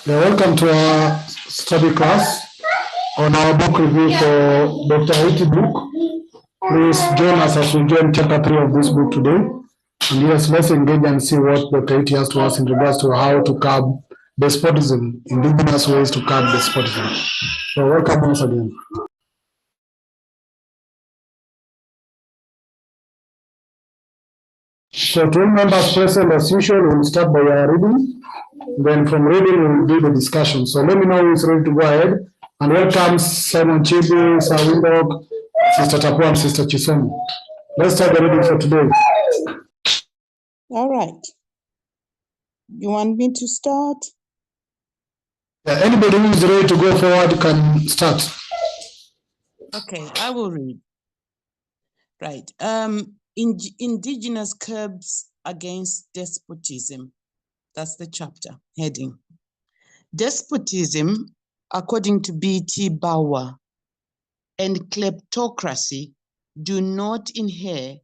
Welcome to our study class on our book review for Dr. Haiti book. Please join us as we join chapter 3 of this book today. And yes, let's engage and see what Dr. Haiti has to us in regards to how to curb despotism, indigenous ways to curb despotism. So welcome once again. So to all members present, as usual, we'll start by reading. Then from reading, we'll do the discussion. So let me know who's ready to go ahead. And welcome Simon Chibu, Sir Windog, Sister Tapua, and Sister Chisomo. Let's start the reading for today. All right. You want me to start? Yeah, anybody who is ready to go forward can start. Okay, I will read. Right. Indigenous curbs against despotism. That's the chapter heading. Despotism, according to B.T. Bauer, and kleptocracy do not inhere,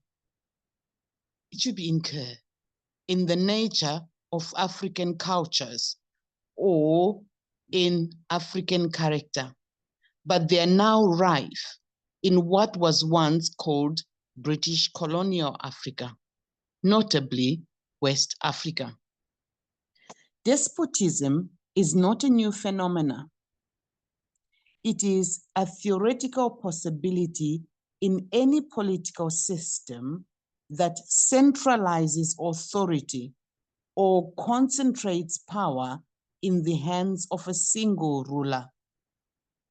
it should be incur, in the nature of African cultures or in African character, but they are now rife in what was once called British colonial Africa, notably West Africa. Despotism is not a new phenomenon. It is a theoretical possibility in any political system that centralizes authority or concentrates power in the hands of a single ruler,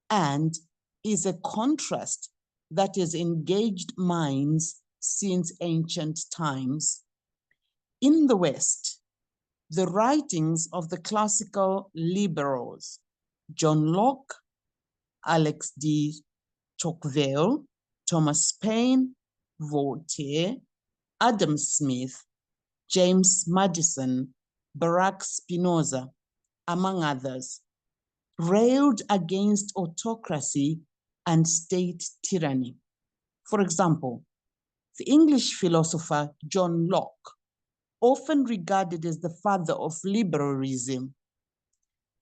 and is a contrast that has engaged minds since ancient times. In the West, the writings of the classical liberals, John Locke, Alex de Tocqueville, Thomas Paine, Voltaire, Adam Smith, James Madison, Baruch Spinoza, among others, railed against autocracy and state tyranny. For example, the English philosopher John Locke, often regarded as the father of liberalism,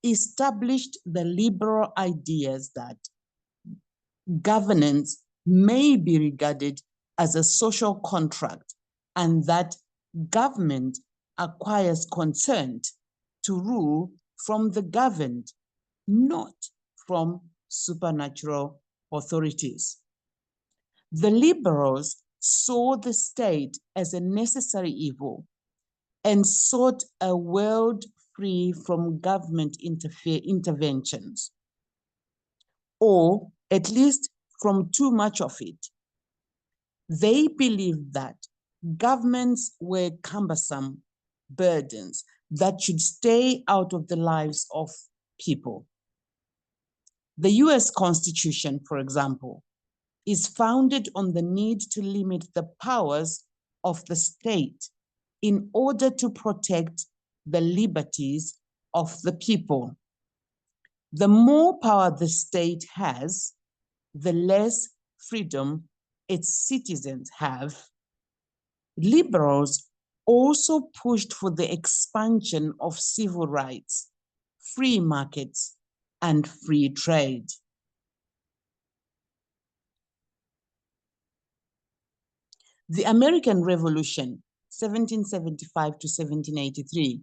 established the liberal ideas that governance may be regarded as a social contract and that government acquires consent to rule from the governed, not from supernatural authorities. The liberals saw the state as a necessary evil and sought a world free from government interventions, or at least from too much of it. They believed that governments were cumbersome burdens that should stay out of the lives of people. The US Constitution, for example, is founded on the need to limit the powers of the state in order to protect the liberties of the people. The more power the state has, the less freedom its citizens have. Liberals also pushed for the expansion of civil rights, free markets, and free trade. The American Revolution, 1775 to 1783,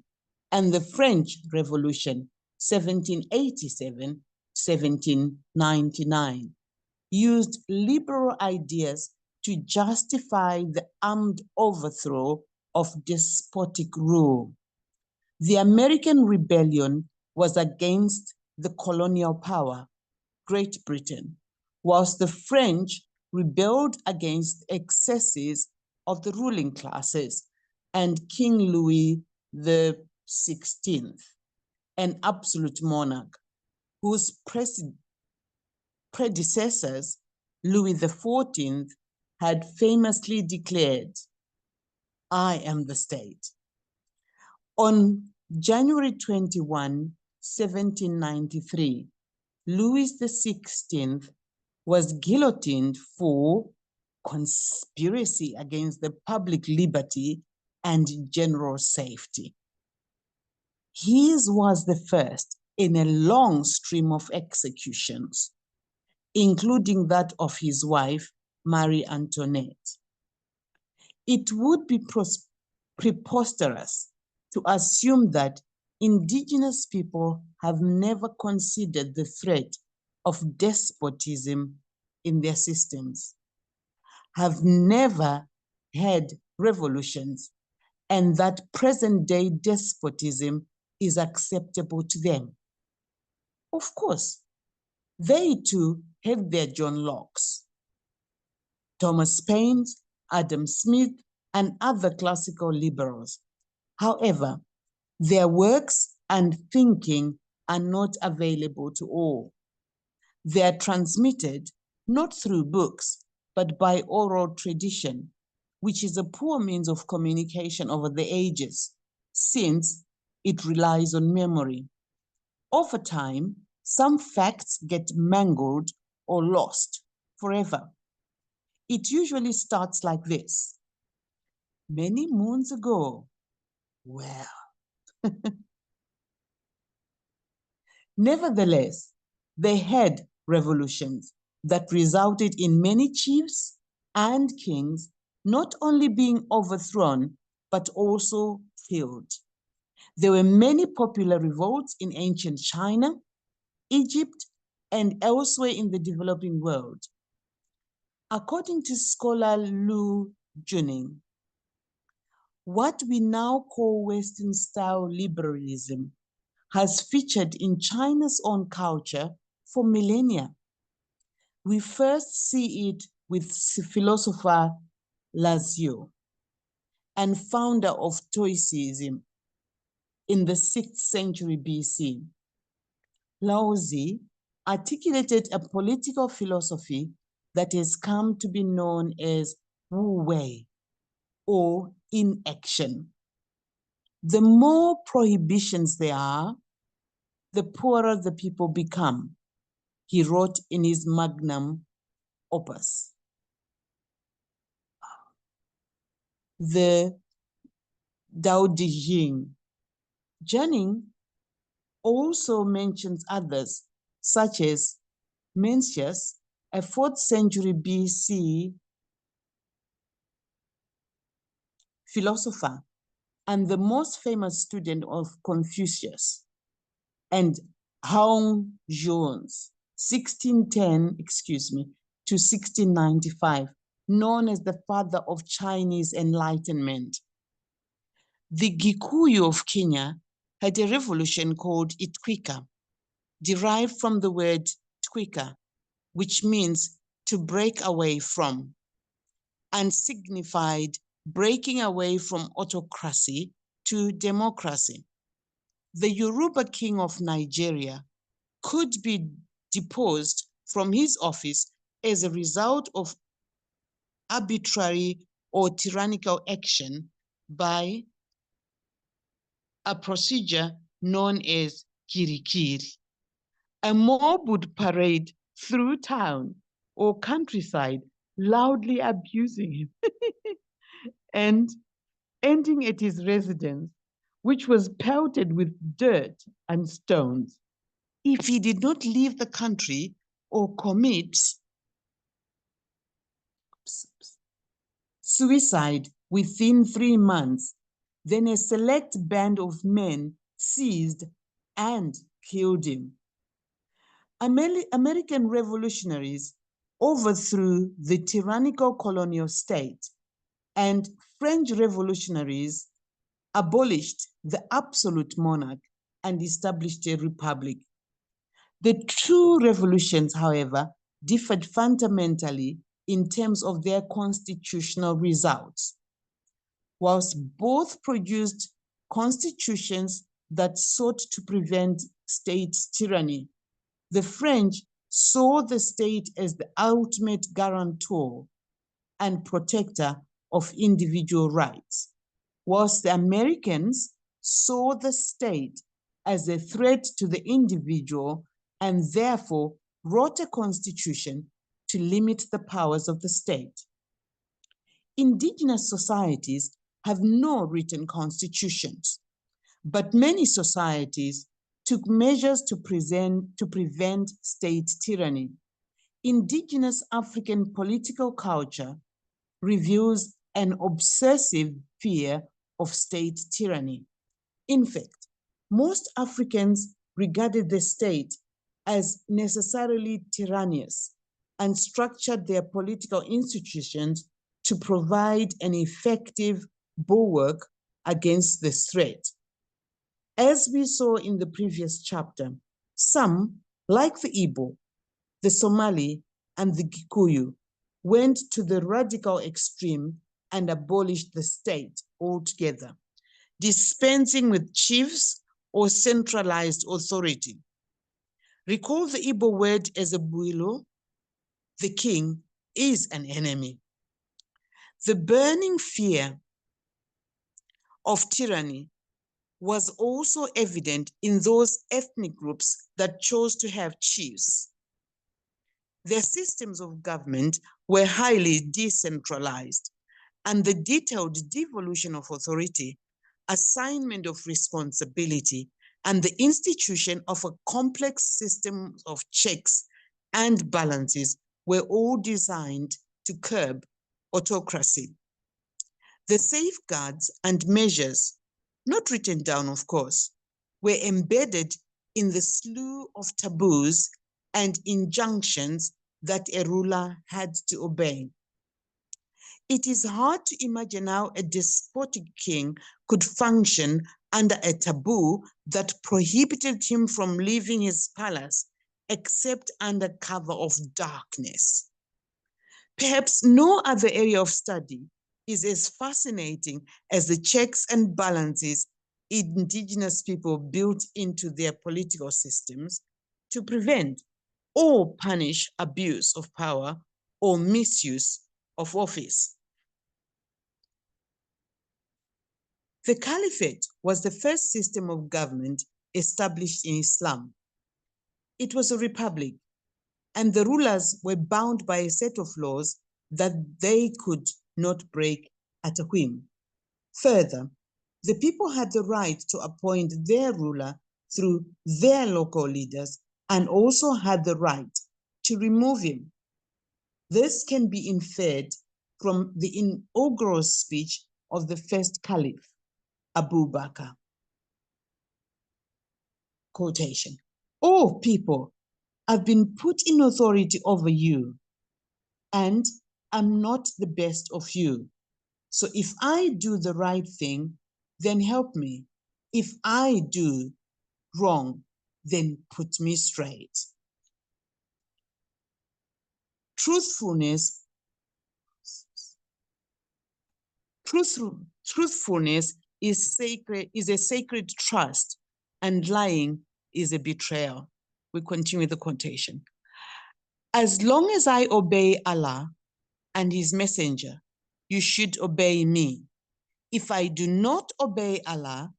and the French Revolution, 1787 to 1799, used liberal ideas to justify the armed overthrow of despotic rule. The American Rebellion was against the colonial power, Great Britain, whilst the French rebelled against excesses of the ruling classes and King Louis XVI, an absolute monarch, whose predecessors, Louis XIV, had famously declared, "I am the state." On January 21, 1793, Louis XVI was guillotined for conspiracy against the public liberty and general safety. His was the first in a long stream of executions, including that of his wife, Marie Antoinette. It would be preposterous to assume that indigenous people have never considered the threat of despotism in their systems, have never had revolutions, and that present-day despotism is acceptable to them. Of course, they too have their John Locke's, Thomas Paine's, Adam Smith, and other classical liberals. However, their works and thinking are not available to all. They are transmitted not through books, but by oral tradition, which is a poor means of communication over the ages, since it relies on memory. Over time, some facts get mangled or lost forever. It usually starts like this. Many moons ago, well. Nevertheless, they had revolutions that resulted in many chiefs and kings not only being overthrown, but also killed. There were many popular revolts in ancient China, Egypt, and elsewhere in the developing world. According to scholar Lu Juning, what we now call Western-style liberalism has featured in China's own culture for millennia. We first see it with philosopher Lao and founder of Taoism in the 6th century BC. Lao Tzu articulated a political philosophy that has come to be known as Wu Wei, or inaction. The more prohibitions there are, the poorer the people become, he wrote in his magnum opus. The Dao De Jing. Juning also mentions others, such as Mencius, a 4th century BC philosopher and the most famous student of Confucius, and Hong Zhuang's 1610, to 1695, known as the father of Chinese Enlightenment. The Gikuyu of Kenya had a revolution called Itwika, derived from the word twika, which means to break away from, and signified breaking away from autocracy to democracy. The Yoruba king of Nigeria could be deposed from his office as a result of arbitrary or tyrannical action by a procedure known as kirikiri. A mob would parade through town or countryside, loudly abusing him and ending at his residence, which was pelted with dirt and stones. If he did not leave the country or commit suicide within 3 months, then a select band of men seized and killed him. American revolutionaries overthrew the tyrannical colonial state, and French revolutionaries abolished the absolute monarch and established a republic. The two revolutions, however, differed fundamentally in terms of their constitutional results. Whilst both produced constitutions that sought to prevent state tyranny, the French saw the state as the ultimate guarantor and protector of individual rights, whilst the Americans saw the state as a threat to the individual and therefore wrote a constitution to limit the powers of the state. Indigenous societies have no written constitutions, but many societies took measures to prevent state tyranny. Indigenous African political culture reveals an obsessive fear of state tyranny. In fact, most Africans regarded the state as necessarily tyrannous and structured their political institutions to provide an effective bulwark against the threat. As we saw in the previous chapter, some, like the Igbo, the Somali, and the Gikuyu, went to the radical extreme and abolished the state altogether, dispensing with chiefs or centralized authority. Recall the Igbo word as a builo, the king is an enemy. The burning fear of tyranny was also evident in those ethnic groups that chose to have chiefs. Their systems of government were highly decentralized, and the detailed devolution of authority, assignment of responsibility, and the institution of a complex system of checks and balances were all designed to curb autocracy. The safeguards and measures, not written down, of course, were embedded in the slew of taboos and injunctions that a ruler had to obey. It is hard to imagine how a despotic king could function under a taboo that prohibited him from leaving his palace except under cover of darkness. Perhaps no other area of study is as fascinating as the checks and balances indigenous people built into their political systems to prevent or punish abuse of power or misuse of office. The Caliphate was the first system of government established in Islam. It was a republic, and the rulers were bound by a set of laws that they could not break at a whim. Further, the people had the right to appoint their ruler through their local leaders and also had the right to remove him. This can be inferred from the inaugural speech of the first caliph, Abu Bakr. Quotation, "Oh people, I've been put in authority over you, and I'm not the best of you. So if I do the right thing, then help me. If I do wrong, then put me straight." Truthfulness is a sacred trust, and lying is a betrayal. We continue the quotation. "As long as I obey Allah and his messenger, you should obey me. If I do not obey Allah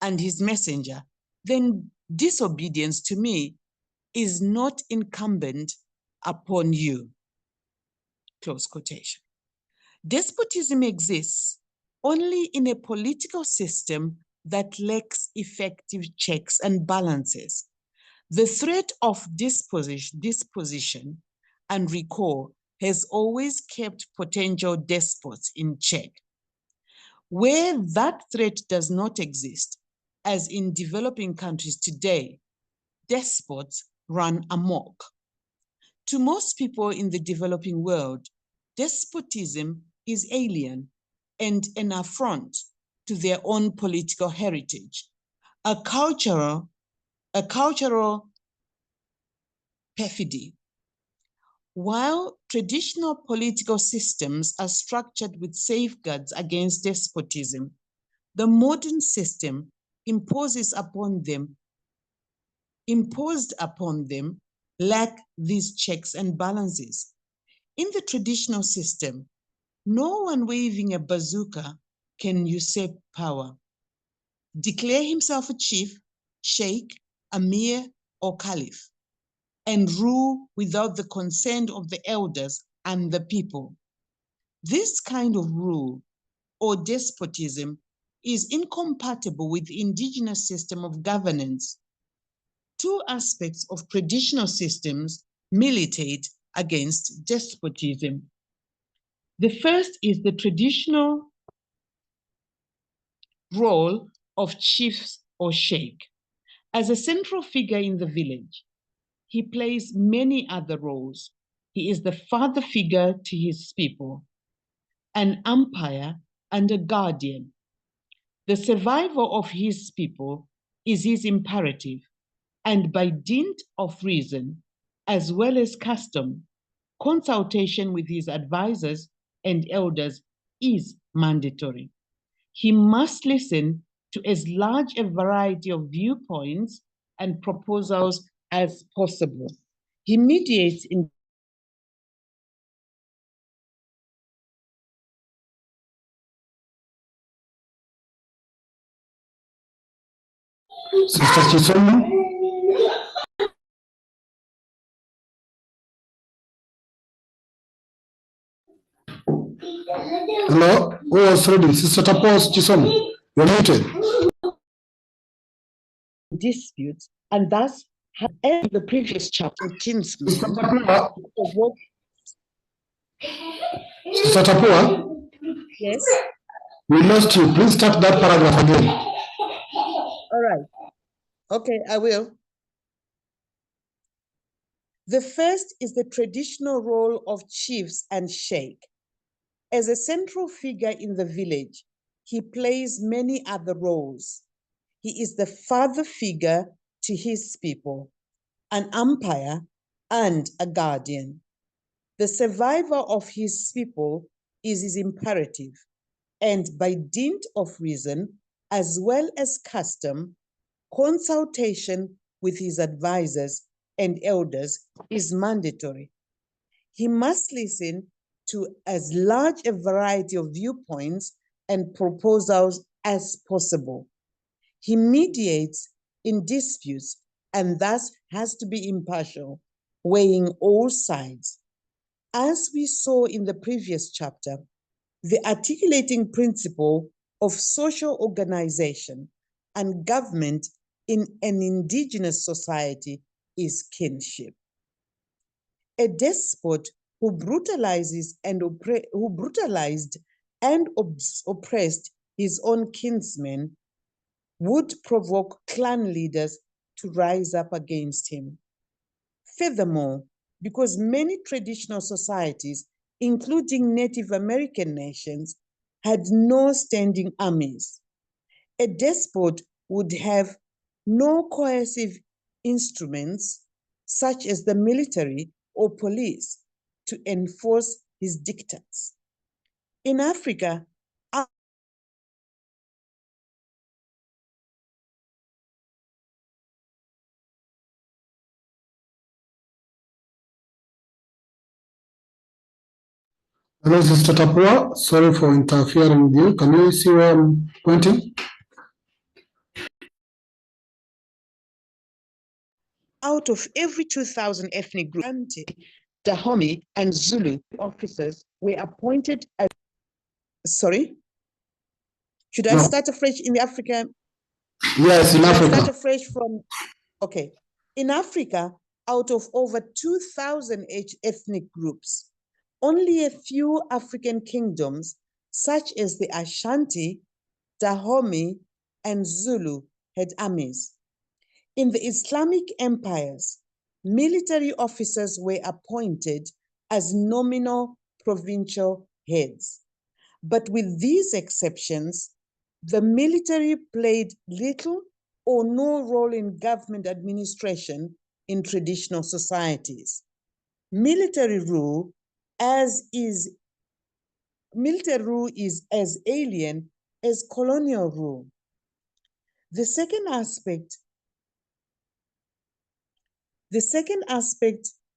and his messenger, then disobedience to me is not incumbent upon you." Close quotation. Despotism exists only in a political system that lacks effective checks and balances. The threat of disposition and recall has always kept potential despots in check. Where that threat does not exist, as in developing countries today, despots run amok. To most people in the developing world, despotism is alien and an affront to their own political heritage, a cultural perfidy. While traditional political systems are structured with safeguards against despotism, the modern system imposed upon them lack these checks and balances. In the traditional system, no one waving a bazooka can usurp power, declare himself a chief, sheikh, emir, or caliph, and rule without the consent of the elders and the people. This kind of rule or despotism is incompatible with the indigenous system of governance. Two aspects of traditional systems militate against despotism. The first is the traditional role of chiefs or sheikh. As a central figure in the village, he plays many other roles. He is the father figure to his people, an umpire and a guardian. The survival of his people is his imperative, and by dint of reason, as well as custom, consultation with his advisors and elders is mandatory. He must listen to as large a variety of viewpoints and proposals as possible. He mediates in Sister Chisomo? Hello, who was ready? Sister Tapos Chisomo, you're muted. disputes, and thus have ended the previous chapter, kinsmen. Sister Tapua, Yes. we lost you. Please start that paragraph again. All right. Okay, I will. The first is the traditional role of chiefs and sheikh. As a central figure in the village, he plays many other roles. He is the father figure to his people, an umpire and a guardian. The survival of his people is his imperative, and by dint of reason, as well as custom, consultation with his advisors and elders is mandatory. He must listen to as large a variety of viewpoints and proposals as possible. He mediates in disputes and thus has to be impartial, weighing all sides. As we saw in the previous chapter, the articulating principle of social organization and government in an indigenous society is kinship. A despot who brutalized and oppressed his own kinsmen would provoke clan leaders to rise up against him. Furthermore, because many traditional societies, including Native American nations, had no standing armies, a despot would have no coercive instruments, such as the military or police, to enforce his dictates. In Africa, Hello, Sister Tapua. Sorry for interfering with you. Can you see where I'm pointing? out of every 2,000 ethnic groups, Dahomey and Zulu officers were appointed as, sorry? Should I No. start afresh in Africa? Yes, in Should I Africa. start afresh from, okay. In Africa, out of over 2,000 ethnic groups, only a few African kingdoms, such as the Ashanti, Dahomey, and Zulu, had armies. In the Islamic empires, military officers were appointed as nominal provincial heads. But with these exceptions, the military played little or no role in government administration in traditional societies. Military rule is as alien as colonial rule. The second aspect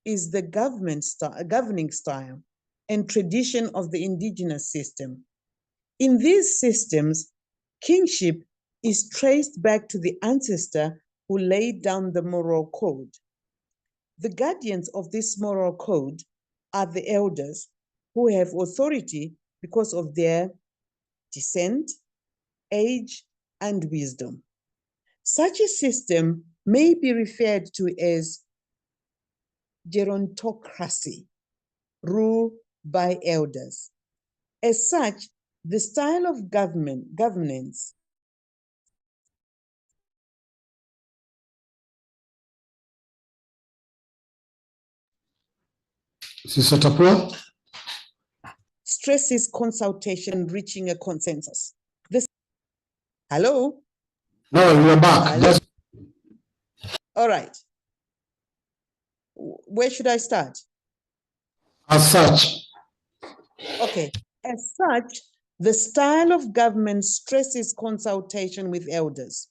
is the governing style and tradition of the indigenous system. In these systems, kingship is traced back to the ancestor who laid down the moral code. The guardians of this moral code are the elders, who have authority because of their descent, age, and wisdom. Such a system may be referred to as gerontocracy, rule by elders. As such, the style of governance Sister Tapua? stresses consultation, reaching a consensus. Hello? No, you're back. Hello? All right. Where should I start? As such. Okay. As such, the style of government stresses consultation with elders,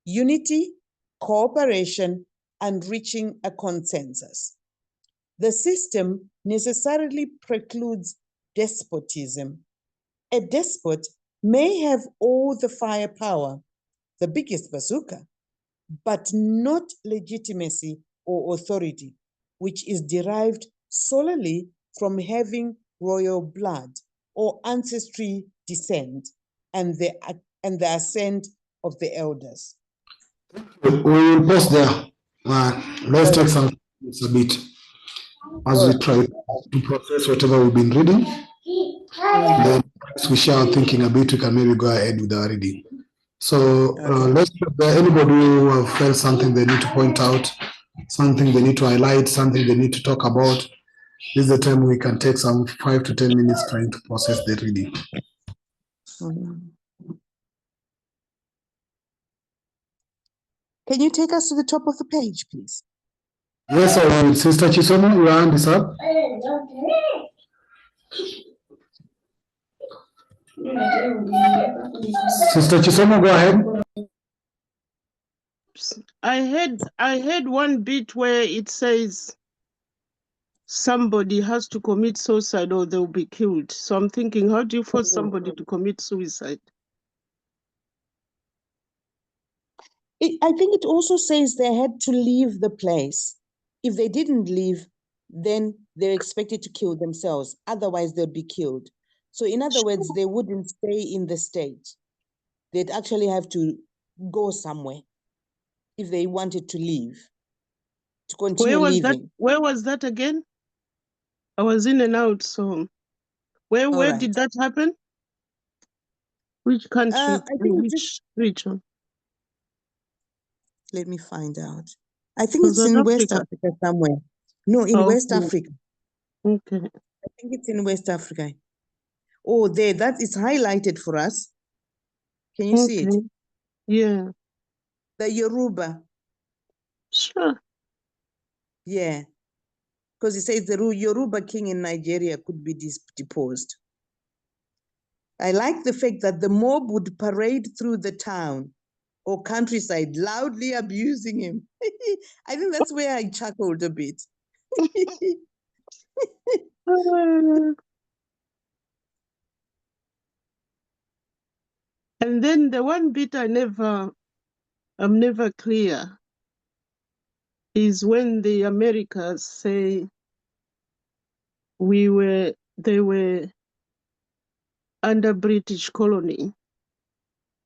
unity, cooperation, and reaching a consensus. The system necessarily precludes despotism. A despot may have all the firepower, the biggest bazooka, but not legitimacy or authority, which is derived solely from having royal blood or ancestry descent and the assent of the elders. We will pause there. Let's take some minutes a bit as we try to process whatever we've been reading. Then as we share our thinking a bit, we can maybe go ahead with our reading. So let's anybody who have felt something they need to point out, something they need to highlight, something they need to talk about. This is the time we can take some 5 to 10 minutes trying to process the reading. Can you take us to the top of the page, please? Yes, I will. Sister Chisomo, your hand is up. Sister Chisomo, go ahead. I heard one bit where it says somebody has to commit suicide or they'll be killed. So I'm thinking, how do you force somebody to commit suicide? I think it also says they had to leave the place. If they didn't leave, then they're expected to kill themselves. Otherwise, they'd be killed. So in other words, they wouldn't stay in the state. They'd actually have to go somewhere if they wanted to leave, to continue living. Where was that again? I was in and out, so where did that happen? Which country? I think which region? Let me find out. I think it's in West Africa somewhere. No, in West Africa. Okay. I think it's in West Africa. Oh, there, that is highlighted for us. Can you see it? Yeah. The Yoruba. Sure. Yeah. Because it says the Yoruba king in Nigeria could be deposed. I like the fact that the mob would parade through the town or countryside, loudly abusing him. I think that's where I chuckled a bit. And then the one bit I'm never clear is when the Americans say they were under British colony.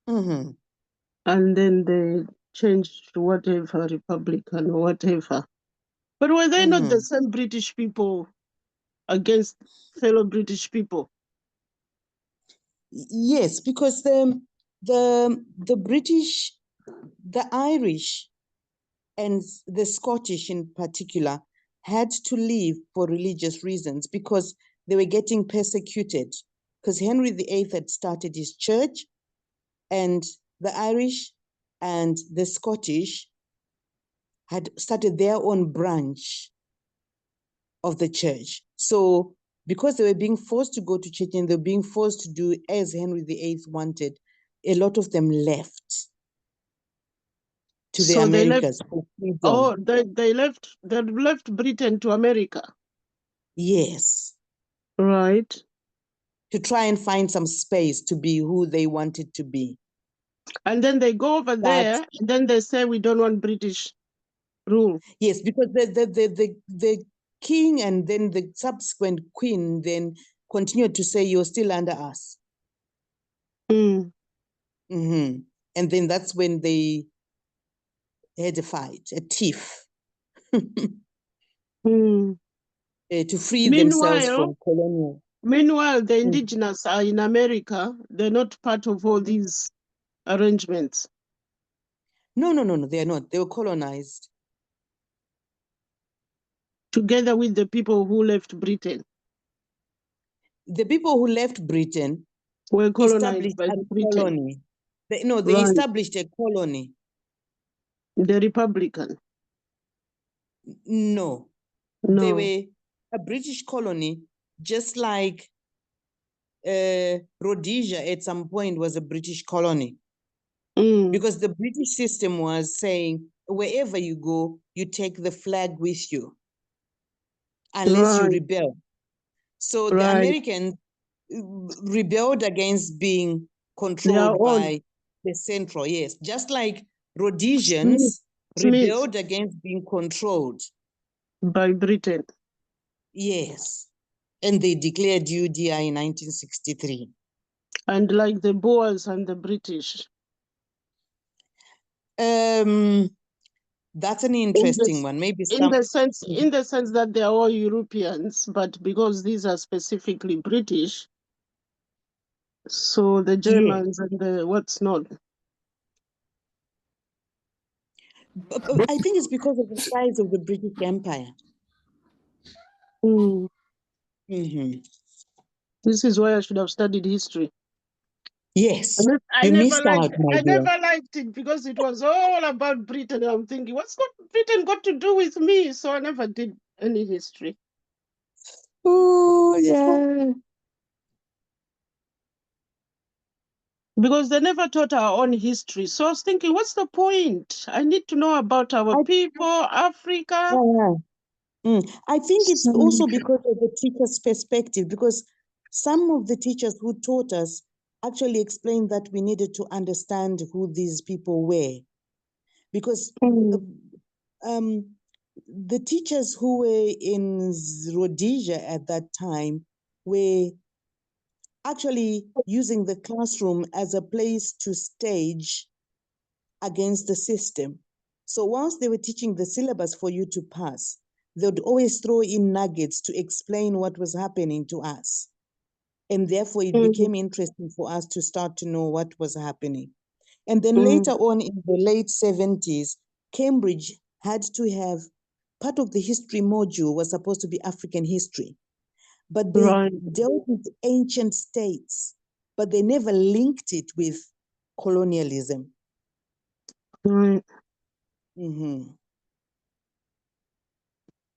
Mm-hmm. And then they changed to whatever, Republican or whatever. But were they not the same British people against fellow British people? Yes, because the British, the Irish, and the Scottish in particular had to leave for religious reasons because they were getting persecuted. Because Henry VIII had started his church, and the Irish and the Scottish had started their own branch of the church. So because they were being forced to go to church and they were being forced to do as Henry VIII wanted, a lot of them left to the Americas for freedom. Oh, they left Britain to America. Yes. Right. To try and find some space to be who they wanted to be. And then they go over there, and then they say we don't want British rule. Yes, because the king and then the subsequent queen then continued to say you're still under us. Mm. And then that's when they had a fight, a tiff, Mm. to free themselves from colonial. Meanwhile, the indigenous are in America. They're not part of all these arrangements. No, they are not. They were colonized. Together with the people who left Britain. The people who left Britain Were colonized established by a the Britain. colony. They Right. established a colony. The Republican. No, they No. were a British colony, just like Rhodesia at some point was a British colony. Mm. Because the British system was saying, wherever you go, you take the flag with you, unless you Right. rebel. So the Right. Americans rebelled against being controlled own. by the central, yes. Just like Rhodesians Smith. rebelled against being controlled. By Britain. Yes. And they declared UDI in 1963. And like the Boers and the British. That's an interesting one. Maybe In the some. sense that they are all Europeans, but because these are specifically British, so the Germans and the what's not. But I think it's because of the size of the British Empire. Mm. Mm-hmm. This is why I should have studied history. Yes, I you never missed out, my I dear. never liked it because it was all about Britain. I'm thinking, what's Britain got to do with me? So I never did any history. Oh, yeah. Because they never taught our own history. So I was thinking, what's the point? I need to know about our people, Africa. I think it's also because of the teacher's perspective, because some of the teachers who taught us actually explained that we needed to understand who these people were. Because the teachers who were in Rhodesia at that time were actually using the classroom as a place to stage against the system. So once they were teaching the syllabus for you to pass, they would always throw in nuggets to explain what was happening to us. And therefore it became interesting for us to start to know what was happening. And then later on in the late 70s, Cambridge had to have part of the history module was supposed to be African history. But they dealt with ancient states, but they never linked it with colonialism. Right. Mm-hmm.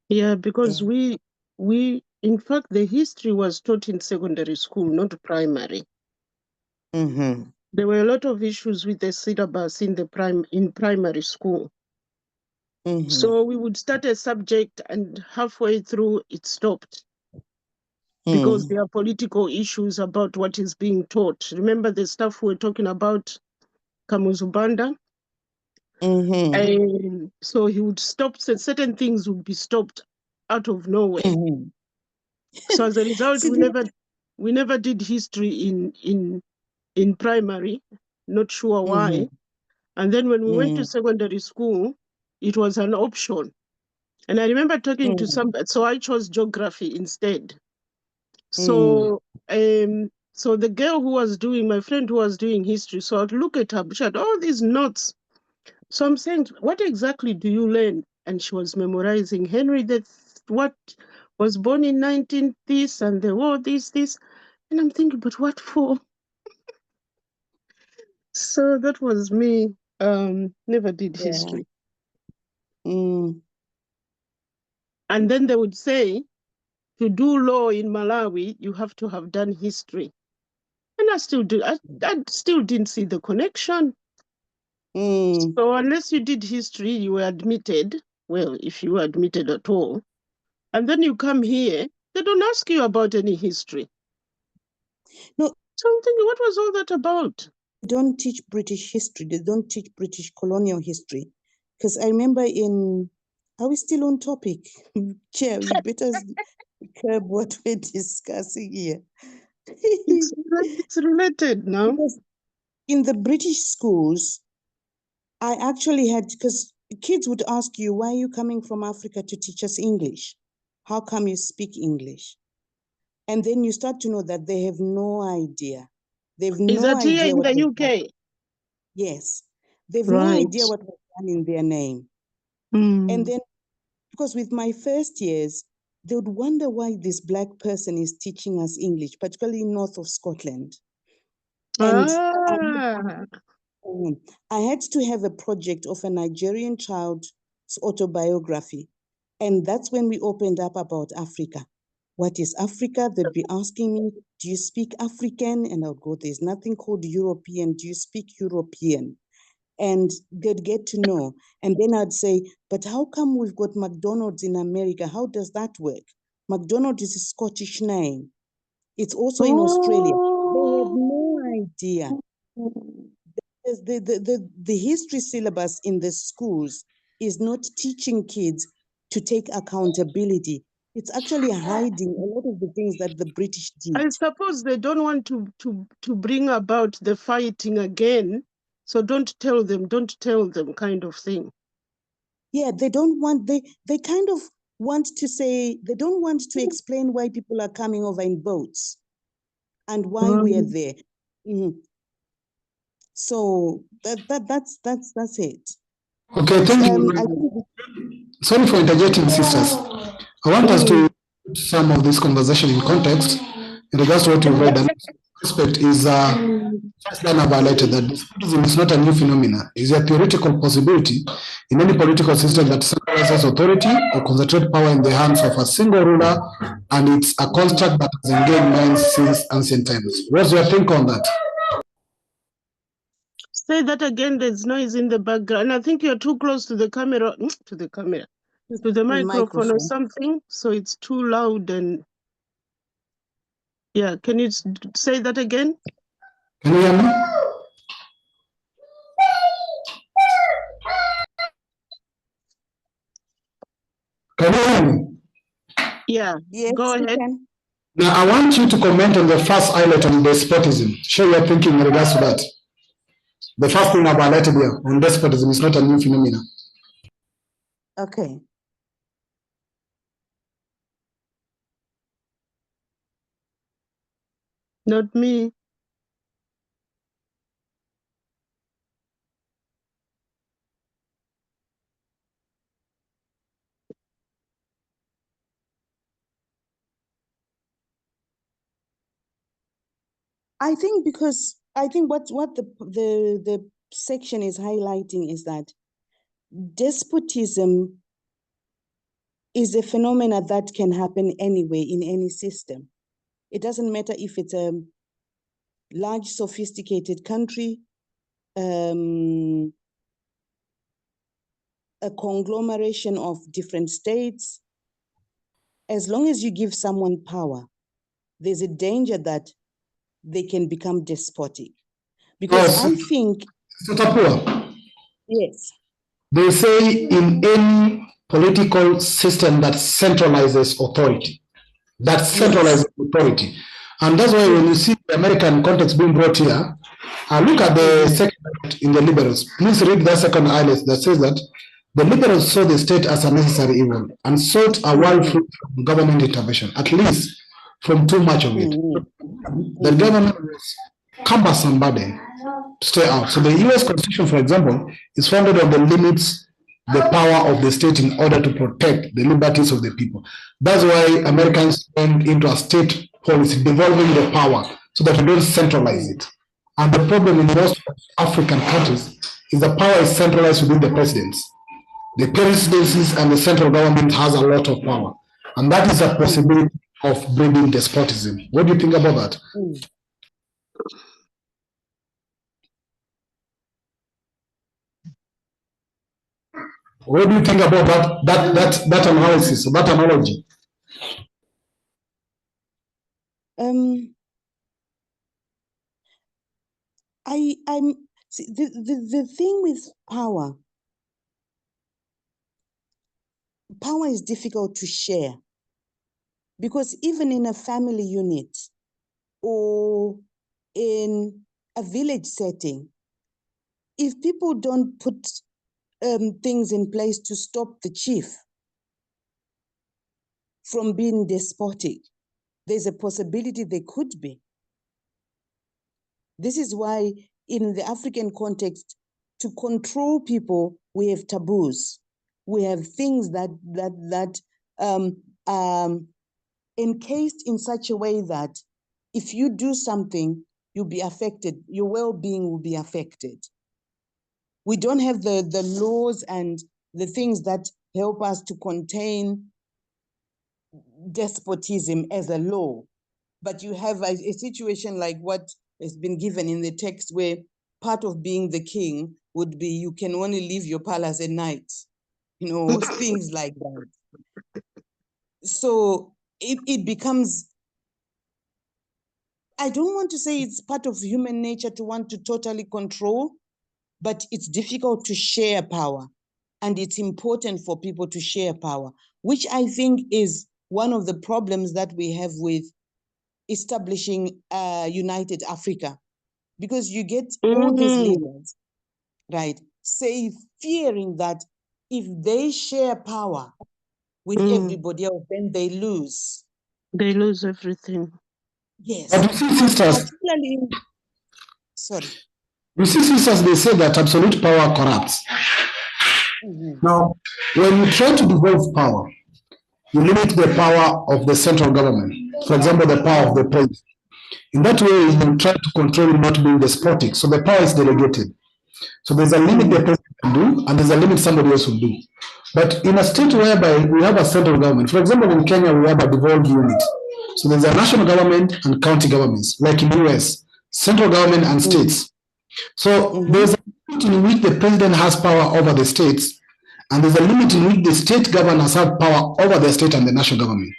Yeah, because we in fact the history was taught in secondary school, not primary. Mm-hmm. There were a lot of issues with the syllabus in primary school. Mm-hmm. So we would start a subject and halfway through it stopped. Because there are political issues about what is being taught. Remember the stuff we were talking about, Kamuzubanda? Mm-hmm. And so he would stop, certain things would be stopped out of nowhere. Mm-hmm. So as a result, we never did history in primary, not sure why. And then when we went to secondary school, it was an option. And I remember talking to somebody, so I chose geography instead. So so the girl who was doing, my friend who was doing history, so I'd look at her, she had all these notes. So I'm saying, what exactly do you learn? And she was memorizing Henry what was born in 19 this and the war this. And I'm thinking, but what for? So that was me. Never did history. And then they would say, to do law in Malawi, you have to have done history. And I still didn't see the connection. So unless you did history, you were admitted. Well, if you were admitted at all, and then you come here, they don't ask you about any history. No. So I'm thinking, what was all that about? They don't teach British history. They don't teach British colonial history. Because I remember are we still on topic? Chair, you better curb what we're discussing here. It's related now. Because in the British schools, I actually had, because kids would ask you, why are you coming from Africa to teach us English? How come you speak English? And then you start to know that they have no idea. They've Is no that here idea in what the was done. UK? Yes. They've no Right. idea what was done in their name. Mm. And then, because with my first years, they would wonder why this Black person is teaching us English, particularly north of Scotland. And I had to have a project of a Nigerian child's autobiography. And that's when we opened up about Africa. What is Africa? They'd be asking me, do you speak African? And I'd go, there's nothing called European. Do you speak European? And they'd get to know. And then I'd say, but how come we've got McDonald's in America? How does that work? McDonald's is a Scottish name. It's also in Australia. They have no idea. The history syllabus in the schools is not teaching kids to take accountability. It's actually hiding a lot of the things that the British did. I suppose they don't want to bring about the fighting again. So don't tell them kind of thing. Yeah, they don't want, they kind of want to say, they don't want to explain why people are coming over in boats and why we are there. Mm-hmm. So that's it. Okay, thank you. Sorry for interjecting, sisters. I want us to put some of this conversation in context in regards to what you've read. And aspect is first line I've highlighted that despotism is not a new phenomenon. It's a theoretical possibility in any political system that centralizes authority or concentrates power in the hands of a single ruler, and it's a construct that has engaged minds since ancient times. What's your take on that? Say that again. There's noise in the background. I think you're too close to the camera, to the microphone or something. So it's too loud and yeah. Can you say that again? Can you hear me? Can you hear me? Yeah. Yes, go ahead. Now, I want you to comment on the first highlight on despotism. Share your thinking in regards to that. The first thing I've highlighted here on despotism is not a new phenomenon. Okay. Not me. I think what the section is highlighting is that despotism is a phenomenon that can happen anyway in any system. It doesn't matter if it's a large, sophisticated country, a conglomeration of different states. As long as you give someone power, there's a danger that they can become despotic. Because I think... Yes. They say in any political system that centralizes authority. And that's why when you see the American context being brought here, look at the second in the liberals. Please read that second highlight that says that the liberals saw the state as a necessary evil and sought a world free from government intervention, at least from too much of it. The government was cumbersome burden to stay out. So the US Constitution, for example, is founded on the limits the power of the state in order to protect the liberties of the people. That's why Americans went into a state policy devolving the power so that we don't centralize it. And the problem in most African countries is the power is centralized within the presidents. The presidencies and the central government has a lot of power. And that is a possibility of bringing despotism. What do you think about that? What do you think about that analysis, that analogy? See, the thing with power is difficult to share, because even in a family unit or in a village setting, if people don't put things in place to stop the chief from being despotic. There's a possibility they could be. This is why in the African context, to control people, we have taboos. We have things that encased in such a way that if you do something, you'll be affected, your well-being will be affected. We don't have the laws and the things that help us to contain despotism as a law. But you have a situation like what has been given in the text, where part of being the king would be you can only leave your palace at night, you know, things like that. So it becomes, I don't want to say it's part of human nature to want to totally control, but it's difficult to share power. And it's important for people to share power, which I think is one of the problems that we have with establishing United Africa, because you get all these leaders, right, fearing that if they share power with everybody else, then they lose. They lose everything. Yes. But you see, sisters, particularly, sorry. You see, sisters, they say that absolute power corrupts. Now, when you try to devolve power, you limit the power of the central government. For example, the power of the president. In that way, you try to control not being despotic. So the power is delegated. So there's a limit the president can do, and there's a limit somebody else will do. But in a state whereby we have a central government, for example, in Kenya, we have a devolved unit. So there's a national government and county governments, like in the US, central government and states. So there's a limit in which the president has power over the states, and there's a limit in which the state governors have power over the state and the national government.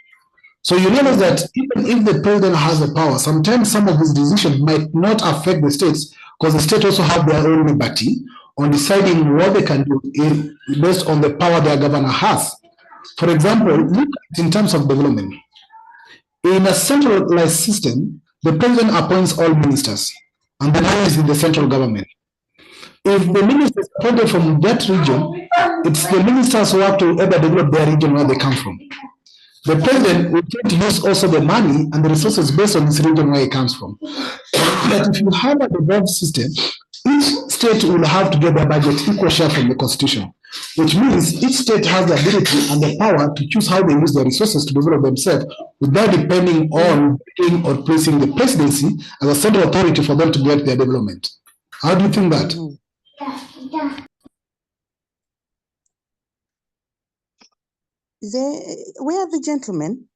So you realize that even if the president has the power, sometimes some of his decisions might not affect the states, because the state also have their own liberty on deciding what they can do based on the power their governor has. For example, look at in terms of development. In a centralized system, the president appoints all ministers, and the money is in the central government. If the minister is appointed from that region, it's the ministers who have to ever develop their region where they come from. The president will tend to use also the money and the resources based on his region where he comes from. But if you have a devolved system, each state will have to get their budget equal share from the constitution, which means each state has the ability and the power to choose how they use their resources to develop themselves without depending on being or placing the presidency as a central authority for them to get their development. How do you think that? Where are the gentlemen?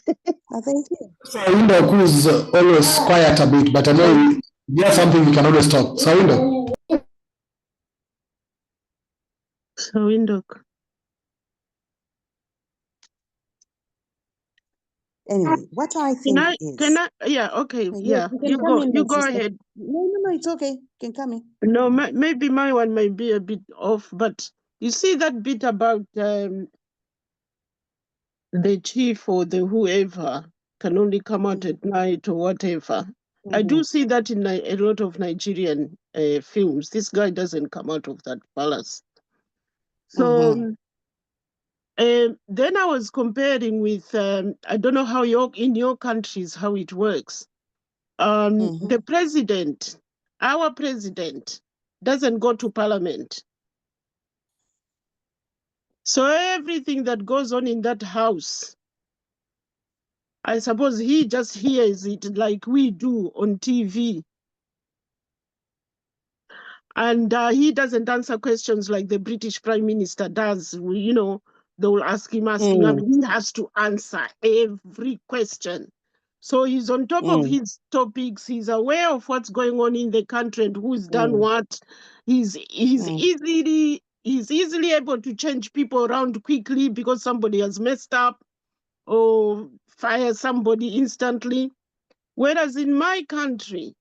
Are they here? Sawindo, who is always quiet a bit, but I know there's something we can always talk. Sawindo. Sawindo. Anyway, what I think is... You go ahead. No, it's okay. Can come in. No, maybe my one might be a bit off, but you see that bit about the chief or the whoever can only come out at night or whatever. I do see that in a lot of Nigerian films. This guy doesn't come out of that palace. So then I was comparing with, I don't know how in your countries, how it works. The president, our president, doesn't go to parliament. So everything that goes on in that house, I suppose he just hears it like we do on TV. And he doesn't answer questions like the British Prime Minister does. You know, they will ask him. I mean, he has to answer every question. So he's on top of his topics. He's aware of what's going on in the country and who's done what. He's easily able to change people around quickly because somebody has messed up or fire somebody instantly. Whereas in my country,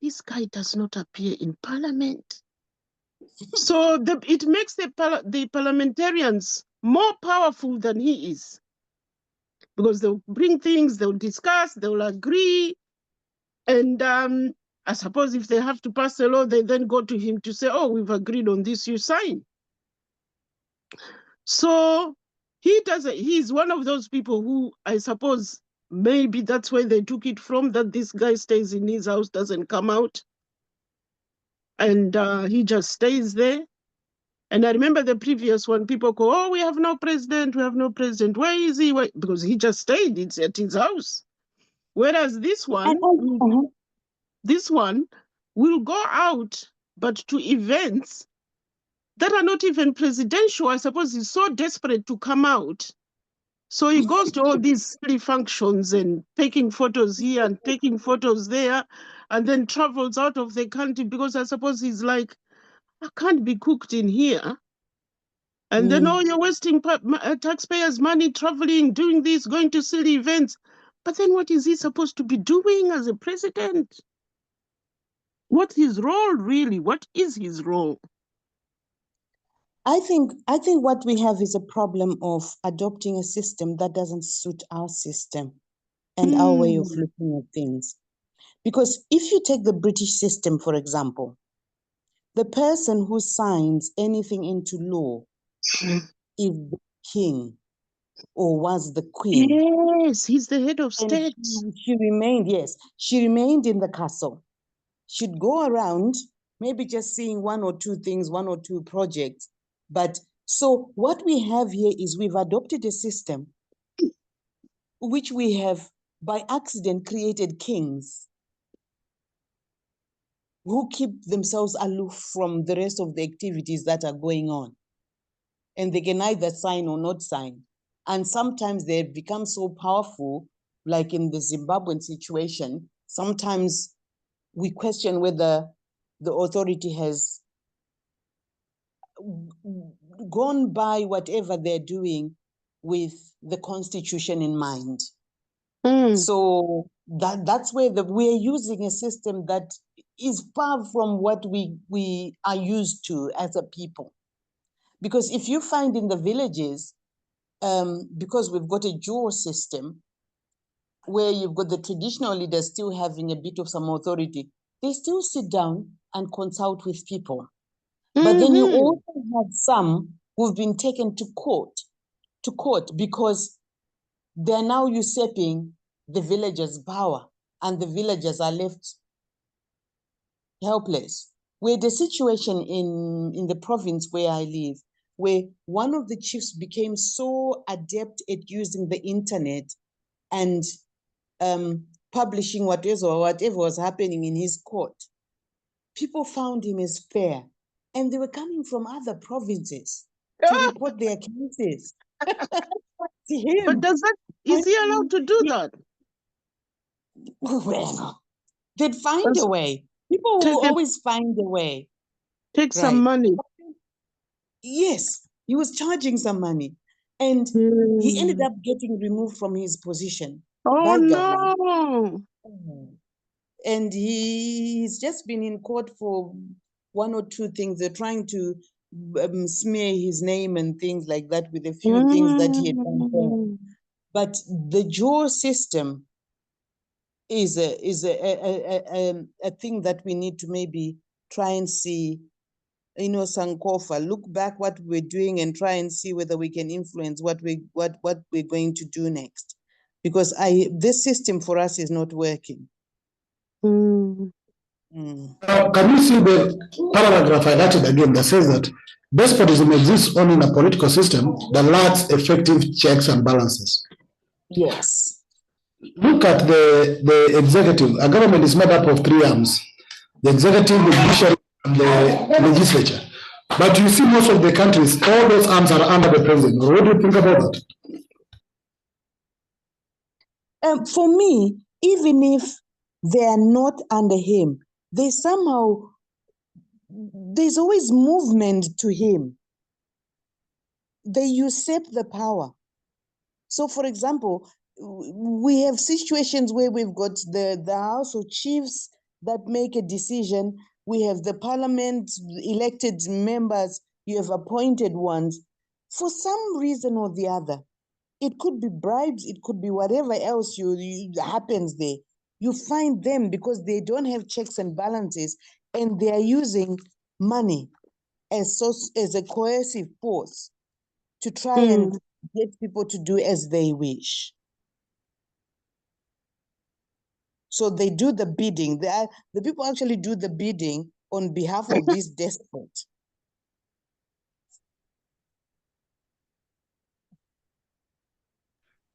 this guy does not appear in parliament. So it makes the parliamentarians more powerful than he is. Because they'll bring things, they'll discuss, they'll agree. And I suppose if they have to pass a law, they then go to him to say, oh, we've agreed on this, you sign. So he's one of those people who, I suppose, maybe that's where they took it from, that this guy stays in his house, doesn't come out. And he just stays there. And I remember the previous one, people go, oh, we have no president, we have no president. Where is he? Where? Because he just stayed, it's at his house. Whereas this one, this one will go out, but to events that are not even presidential. I suppose he's so desperate to come out. So he goes to all these silly functions and taking photos here and taking photos there, and then travels out of the country because I suppose he's like, I can't be cooked in here. And then, oh, you're wasting taxpayers' money traveling, doing this, going to silly events. But then what is he supposed to be doing as a president? What's his role, really? What is his role? I think what we have is a problem of adopting a system that doesn't suit our system and our way of looking at things. Because if you take the British system, for example, the person who signs anything into law is the king or was the queen. Yes, he's the head of state. She remained in the castle. She'd go around, maybe just seeing one or two things, one or two projects. But so what we have here is we've adopted a system which we have by accident created kings who keep themselves aloof from the rest of the activities that are going on. And they can either sign or not sign. And sometimes they become so powerful, like in the Zimbabwean situation, sometimes we question whether the authority has gone by whatever they're doing with the constitution in mind. So that's where we're using a system that is far from what we are used to as a people. Because if you find in the villages, because we've got a dual system where you've got the traditional leaders still having a bit of some authority, they still sit down and consult with people. But then you also have some who've been taken to court because they're now usurping the villagers' power and the villagers are left helpless. Where the situation in the province where I live, where one of the chiefs became so adept at using the internet and publishing whatever was happening in his court, people found him as fair. And they were coming from other provinces to report their cases. To him. But is he allowed to do that? Well, they'd find a way. People will always find a way. Take some money. Yes, he was charging some money. And he ended up getting removed from his position. Oh, no. And he's just been in court for one or two things. They're trying to smear his name and things like that with a few things that he had done wrong. But the dual system is a thing that we need to maybe try and see, Sankofa, look back what we're doing and try and see whether we can influence what we're going to do next. Because this system for us is not working. Can you see the paragraph highlighted again that says that despotism exists only in a political system that lacks effective checks and balances? Yes. Look at the executive. A government is made up of three arms: the executive, the judiciary, and the legislature. But you see, most of the countries, all those arms are under the president. What do you think about that? For me, even if they are not under him, there's always movement to him. They usurp the power. So, for example, we have situations where we've got the House of Chiefs that make a decision. We have the parliament, elected members, you have appointed ones. For some reason or the other, it could be bribes, it could be whatever else happens there. you find them, because they don't have checks and balances, and they are using money as a coercive force to try and get people to do as they wish. So they do the bidding. The people actually do the bidding on behalf of this despot.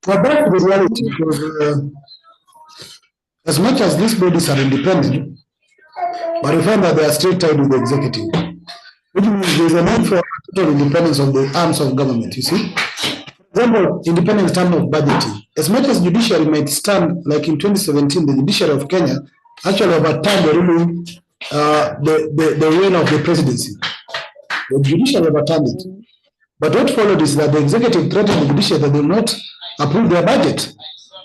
But that's the reality, because as much as these bodies are independent, but we find that they are still tied with the executive, which means there's a need for total independence of the arms of government, you see. For example, independence in terms of budgeting. As much as judiciary might stand, like in 2017, the judiciary of Kenya actually overturned the ruling, the will of the presidency. The judiciary overturned it. But what followed is that the executive threatened the judiciary that they will not approve their budget.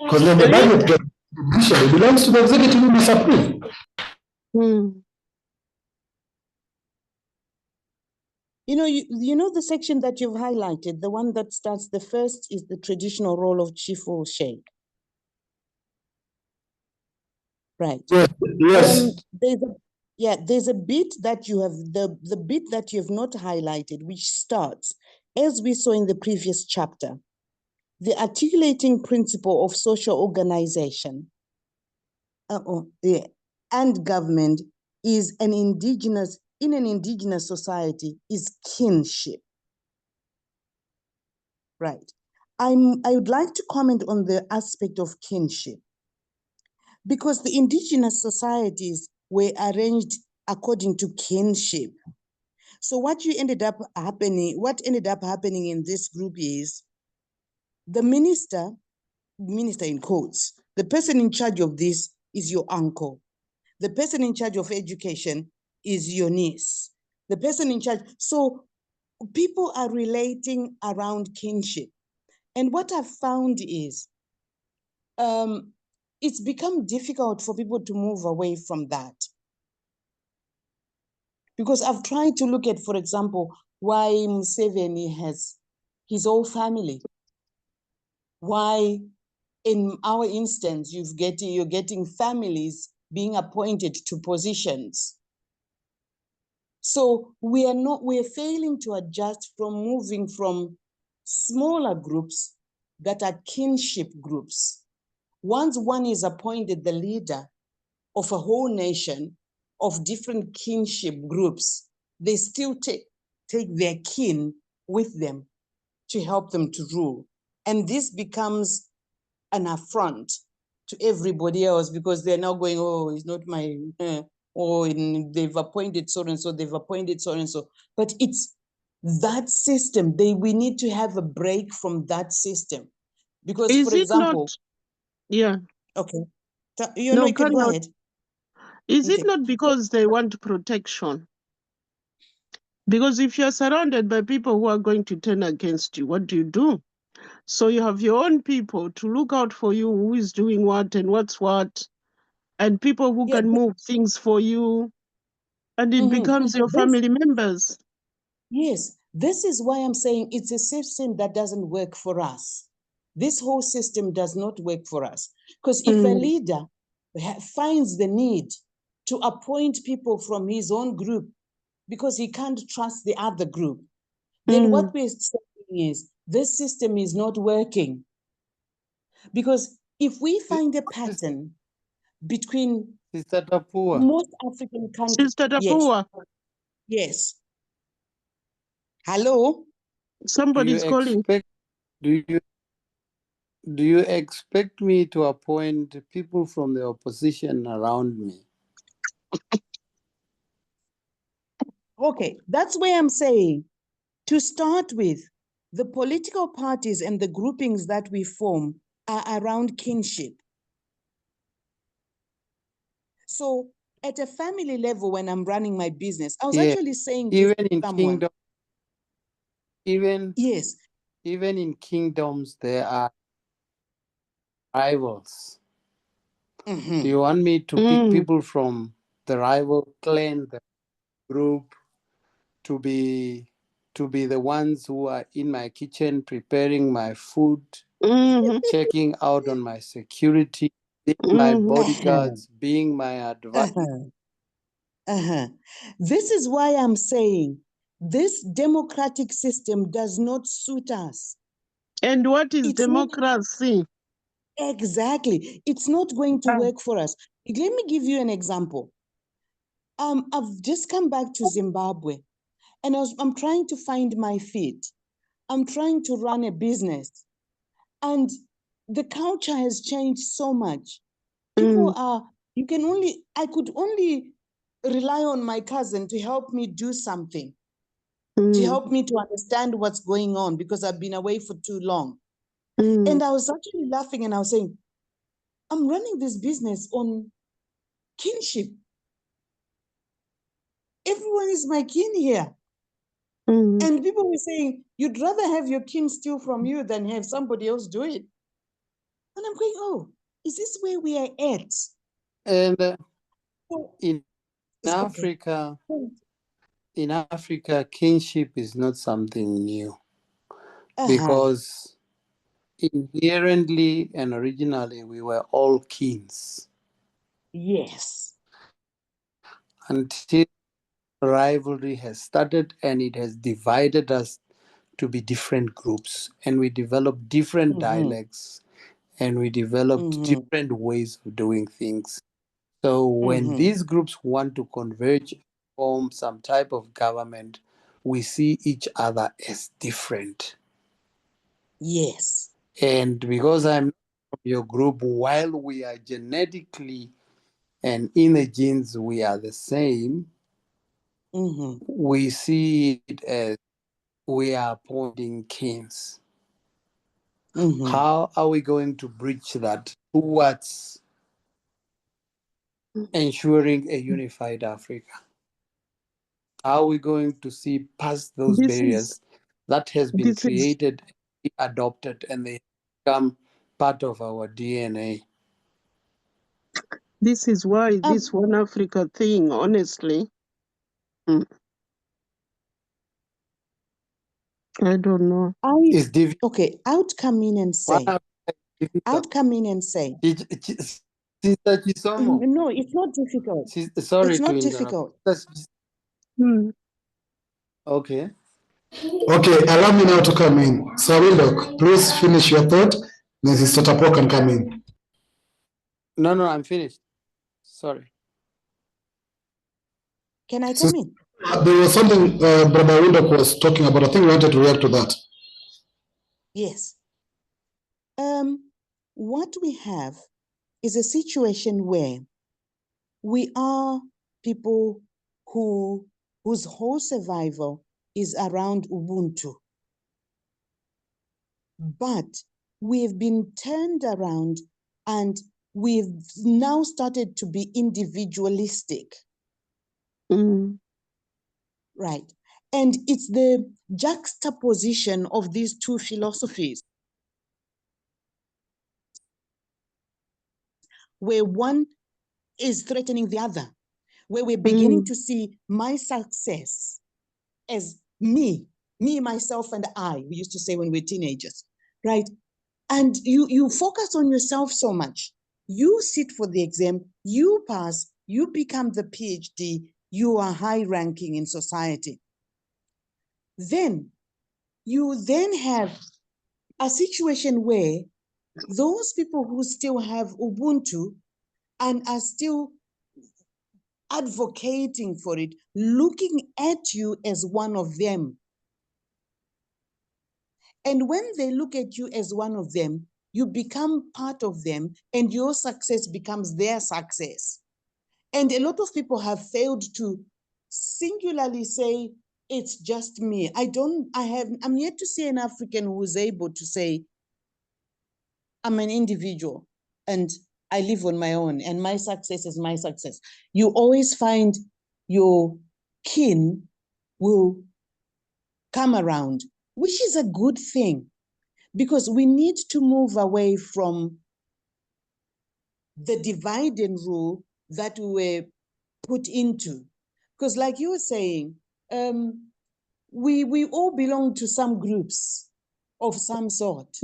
Because when the budget gets judiciary, it belongs to the executive who must approve. You know the section that you've highlighted, the one that starts, the first is the traditional role of chief or sheikh. Right. Yes. There's a bit that you have, the bit that you have not highlighted, which starts, as we saw in the previous chapter, the articulating principle of social organization and government is in an indigenous society is kinship. Right. I would like to comment on the aspect of kinship, because the indigenous societies were arranged according to kinship. So what ended up happening in this group is the minister in quotes, the person in charge of this is your uncle. The person in charge of education is your niece. The person in charge, so people are relating around kinship. And what I've found is, it's become difficult for people to move away from that. Because I've tried to look at, for example, why Museveni has his whole family. Why, in our instance, you're getting families being appointed to positions. So we're failing to adjust from moving from smaller groups that are kinship groups. Once one is appointed the leader of a whole nation of different kinship groups, they still take their kin with them to help them to rule. And this becomes an affront to everybody else, because they're now going, oh, it's not my, they've appointed so-and-so, they've appointed so-and-so. But it's that system. We need to have a break from that system. Because, for example, yeah. Okay. You can go ahead. Is it not because they want protection? Because if you're surrounded by people who are going to turn against you, what do? So you have your own people to look out for you, who is doing what and what's what, and people who can move things for you, and it becomes your family members. Yes, this is why I'm saying it's a system that doesn't work for us. This whole system does not work for us. Because if a leader finds the need to appoint people from his own group because he can't trust the other group, then what we're saying is this system is not working. Because if we find a pattern between most African countries. Sister Tapua. Yes. Hello? Somebody's calling. Do you expect me to appoint people from the opposition around me? Okay, that's where I'm saying, to start with, the political parties and the groupings that we form are around kinship. So at a family level, when I'm running my business, I was actually saying even in someone. Even in kingdoms, there are rivals. Do you want me to pick people from the rival clan, the group, to be the ones who are in my kitchen preparing my food, checking out on my security, being my bodyguards, being my advisors. This is why I'm saying this democratic system does not suit us. And what is It's not- democracy? Exactly. It's not going to work for us. Let me give you an example. I've just come back to Zimbabwe and I'm trying to find my feet. I'm trying to run a business. And the culture has changed so much. People I could only rely on my cousin to help me do something, to help me to understand what's going on because I've been away for too long. And I was actually laughing and I was saying, I'm running this business on kinship. Everyone is my kin here. And people were saying, you'd rather have your kin steal from you than have somebody else do it. And I'm going, oh, is this where we are at? And in Africa, kinship is not something new because inherently and originally we were all kins. Yes. Until rivalry has started and it has divided us to be different groups, and we developed different dialects, and we developed different ways of doing things. So when these groups want to converge, form some type of government, we see each other as different. Yes. And because I'm from your group, while we are genetically and in the genes we are the same, we see it as we are appointing kings. How are we going to bridge that towards ensuring a unified Africa? How are we going to see past those barriers that has been created, adopted, and they become part of our DNA? This is why this One Africa thing, honestly, I don't know. It's difficult. Okay, I would come in and say. I would come in and say. Sister Chisomo. No, it's not difficult. Sorry it's to not interrupt. difficult. Okay. Okay, allow me now to come in. So Windhoek, please finish your thought. Then Sister Tapo can come in. No, I'm finished. Sorry. Can I come in? There was something Brother Windhoek was talking about. I think we wanted to react to that. Yes. What we have is a situation where we are people whose whole survival is around Ubuntu. But we've been turned around and we've now started to be individualistic. Right. And it's the juxtaposition of these two philosophies where one is threatening the other, where we're beginning to see my success as me, myself, and I, we used to say when we were teenagers, right? And you focus on yourself so much. You sit for the exam, you pass, you become the PhD, you are high ranking in society. Then you then have a situation where those people who still have Ubuntu and are still advocating for it, looking at you as one of them. And when they look at you as one of them, you become part of them and your success becomes their success. And a lot of people have failed to singularly say, it's just me. I'm yet to see an African who's able to say, I'm an individual and I live on my own and my success is my success. You always find your kin will come around, which is a good thing because we need to move away from the divide and rule that we were put into. Because like you were saying, we all belong to some groups of some sort.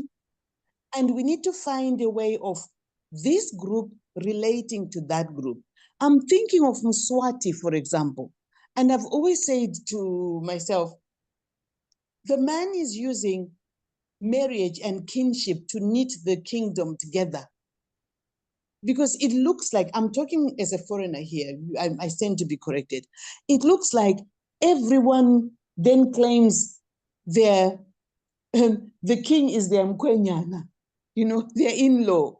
And we need to find a way of this group relating to that group. I'm thinking of Mswati, for example, and I've always said to myself, the man is using marriage and kinship to knit the kingdom together. Because it looks like, I'm talking as a foreigner here, I stand to be corrected. It looks like everyone then claims their, the king is their mkwenyana, their in-law.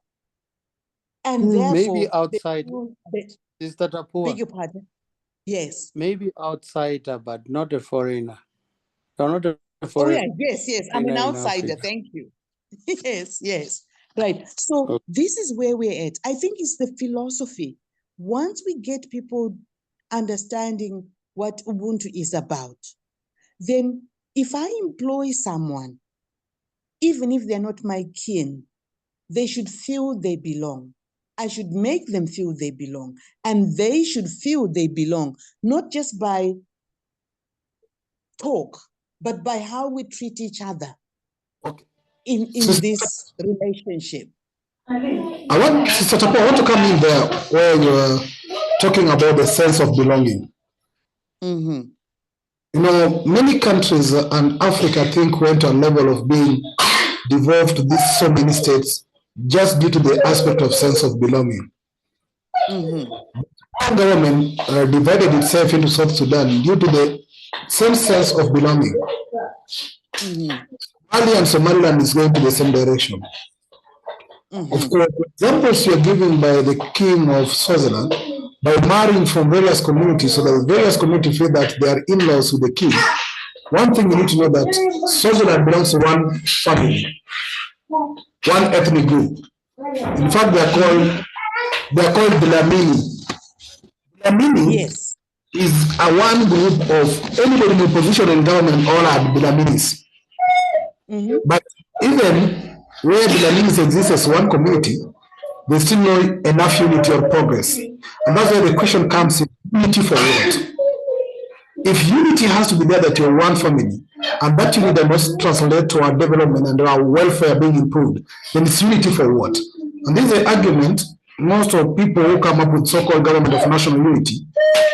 And therefore, maybe outside, is that a beg poor? your pardon? Yes. Maybe outsider, but not a foreigner. You're not a Oh foreigner yeah, yes, I'm an in outsider, Africa. thank you. Yes, right. So this is where we're at. I think it's the philosophy. Once we get people understanding what Ubuntu is about, then if I employ someone, even if they're not my kin, they should feel they belong. I should make them feel they belong. And they should feel they belong, not just by talk, but by how we treat each other Okay. in this relationship. Sister Chapo, I want to come in there where you're talking about the sense of belonging. Mm-hmm. Many countries and Africa think went to a level of being devolved to these so many states just due to the aspect of sense of belonging. Mm-hmm. Our government divided itself into South Sudan due to the same sense of belonging. Mm-hmm. Mali and Somaliland is going to the same direction. Mm-hmm. Of course, examples you are given by the king of Swaziland, by marrying from various communities, so that the various communities feel that they are in-laws with the king. One thing you need to know that Swaziland belongs to one family, one ethnic group. In fact, they are called Dlamini. Dlamini Yes. is a one group of anybody in opposition in government, all are Dlaminis. Mm-hmm. But even where Dlaminis exist as one community, there's still no enough unity or progress. And that's where the question comes in, unity for what? If unity has to be there that you're one family, and that unity must translate to our development and our welfare being improved, then it's unity for what? And this is the argument most of people who come up with so-called government of national unity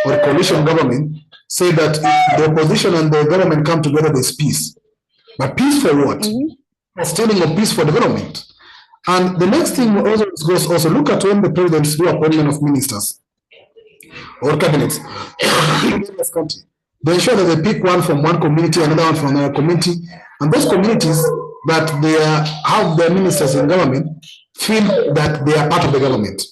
or coalition government say that if the opposition and the government come together, there's peace. But peace for what? Mm-hmm. Stealing of peace for development. And the next thing also look at when the presidents do appointment of ministers or cabinets in this country. They ensure that they pick one from one community, another one from another community, and those communities that they have their ministers in government feel that they are part of the government.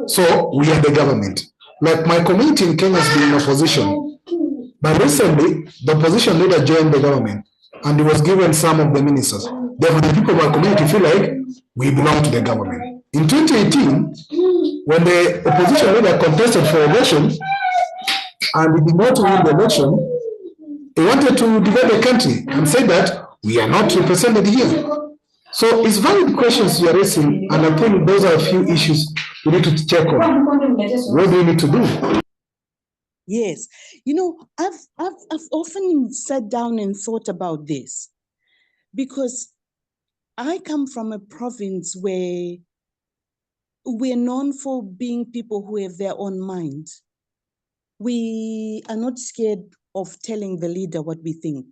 So we are the government. Like my community in Kenya has been in opposition, but recently the opposition leader joined the government and he was given some of the ministers. Therefore, the people of our community feel like we belong to the government. In 2018, when the opposition leader contested for election and he did not win the election, he wanted to divide the country and said that we are not represented here. So it's valid questions you are raising, and I think those are a few issues we need to check on. What do we need to do? Yes. I've often sat down and thought about this because I come from a province where we're known for being people who have their own mind. We are not scared of telling the leader what we think.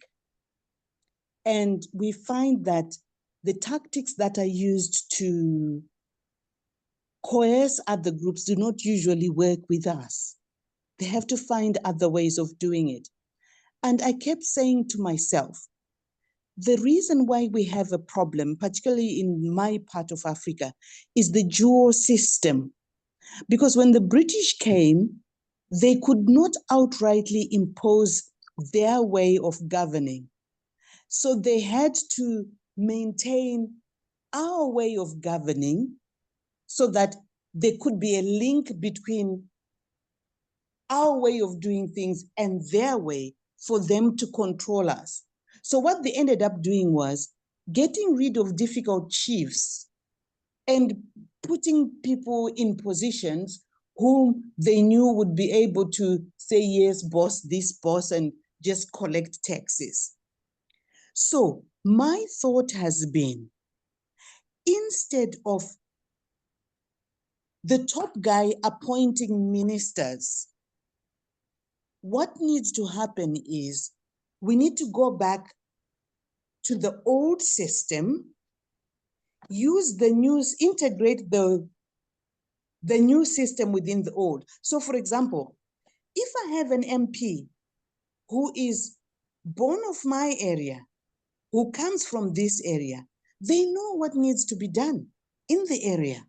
And we find that the tactics that are used to coerce other groups do not usually work with us. They have to find other ways of doing it. And I kept saying to myself, the reason why we have a problem, particularly in my part of Africa, is the dual system. Because when the British came, they could not outrightly impose their way of governing. So they had to maintain our way of governing so that there could be a link between our way of doing things and their way for them to control us. So what they ended up doing was getting rid of difficult chiefs and putting people in positions whom they knew would be able to say, yes, boss, this boss, and just collect taxes. So my thought has been, instead of the top guy appointing ministers. What needs to happen is we need to go back to the old system, use the new, integrate the new system within the old. So for example, if I have an MP who is born of my area, who comes from this area, they know what needs to be done in the area.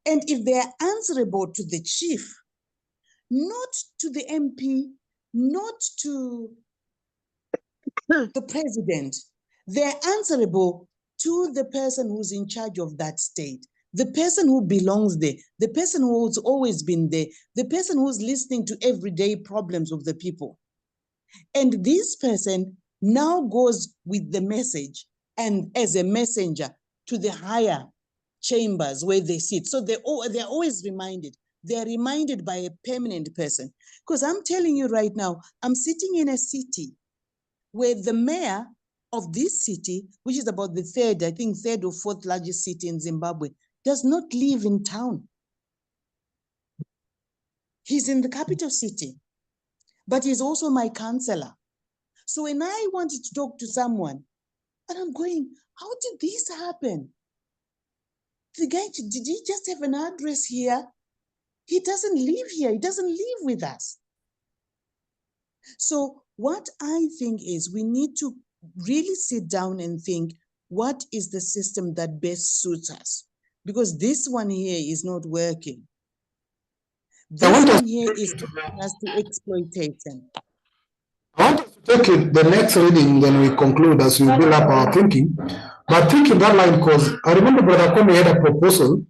And if they are answerable to the chief, not to the MP, not to the president, they're answerable to the person who's in charge of that state, the person who belongs there, the person who's always been there, the person who's listening to everyday problems of the people. And this person now goes with the message and as a messenger to the higher chambers where they sit. So they're always reminded. They're reminded by a permanent person. Because I'm telling you right now, I'm sitting in a city where the mayor of this city, which is about the third or fourth largest city in Zimbabwe, does not live in town. He's in the capital city, but he's also my councillor. So when I wanted to talk to someone, and I'm going, how did this happen? The guy, did he just have an address here? He doesn't live here. He doesn't live with us. So what I think is we need to really sit down and think, what is the system that best suits us? Because this one here is not working. This one here is taking us to exploitation. I want us to take it, the next reading, then we conclude as we build up our thinking. But thinking that line, because I remember Brother Kwame had a proposal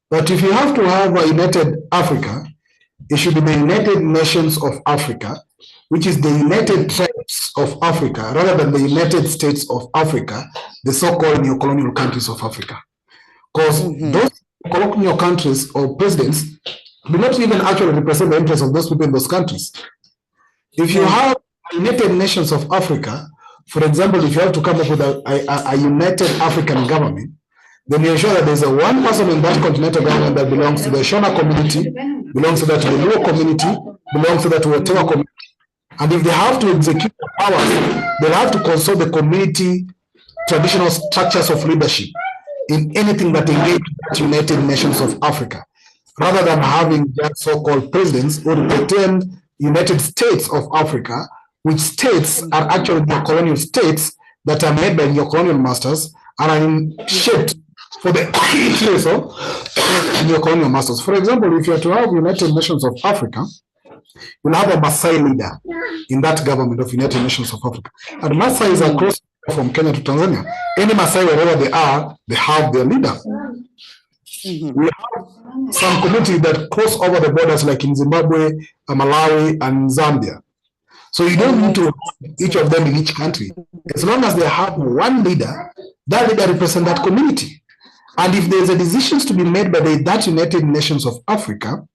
that if you have to have a united Africa, it should be the United Nations of Africa, which is the United Tribes of Africa, rather than the United States of Africa, the so-called neocolonial countries of Africa. Because those colonial countries or presidents do not even actually represent the interests of those people in those countries. If you have United Nations of Africa, for example, if you have to come up with a united African government, then you ensure that there's a one person in that continental government that belongs to the Shona community, belongs to that Luo community, belongs to that whatever community. And if they have to execute the powers, they'll have to consult the community traditional structures of leadership in anything that engages the United Nations of Africa, rather than having just so-called presidents who pretend United States of Africa, which states are actually the colonial states that are made by your colonial masters and are shaped for the interests of your colonial masters. For example, if you are to have United Nations of Africa, you'll have a Maasai leader in that government of United Nations of Africa. And Maasai is across from Kenya to Tanzania. Any Maasai, wherever they are, they have their leader. We have some communities that cross over the borders, like in Zimbabwe, Malawi, and Zambia. So you don't need to have each of them in each country. As long as they have one leader, that leader represents that community. And if there's a decisions to be made by that United Nations of Africa,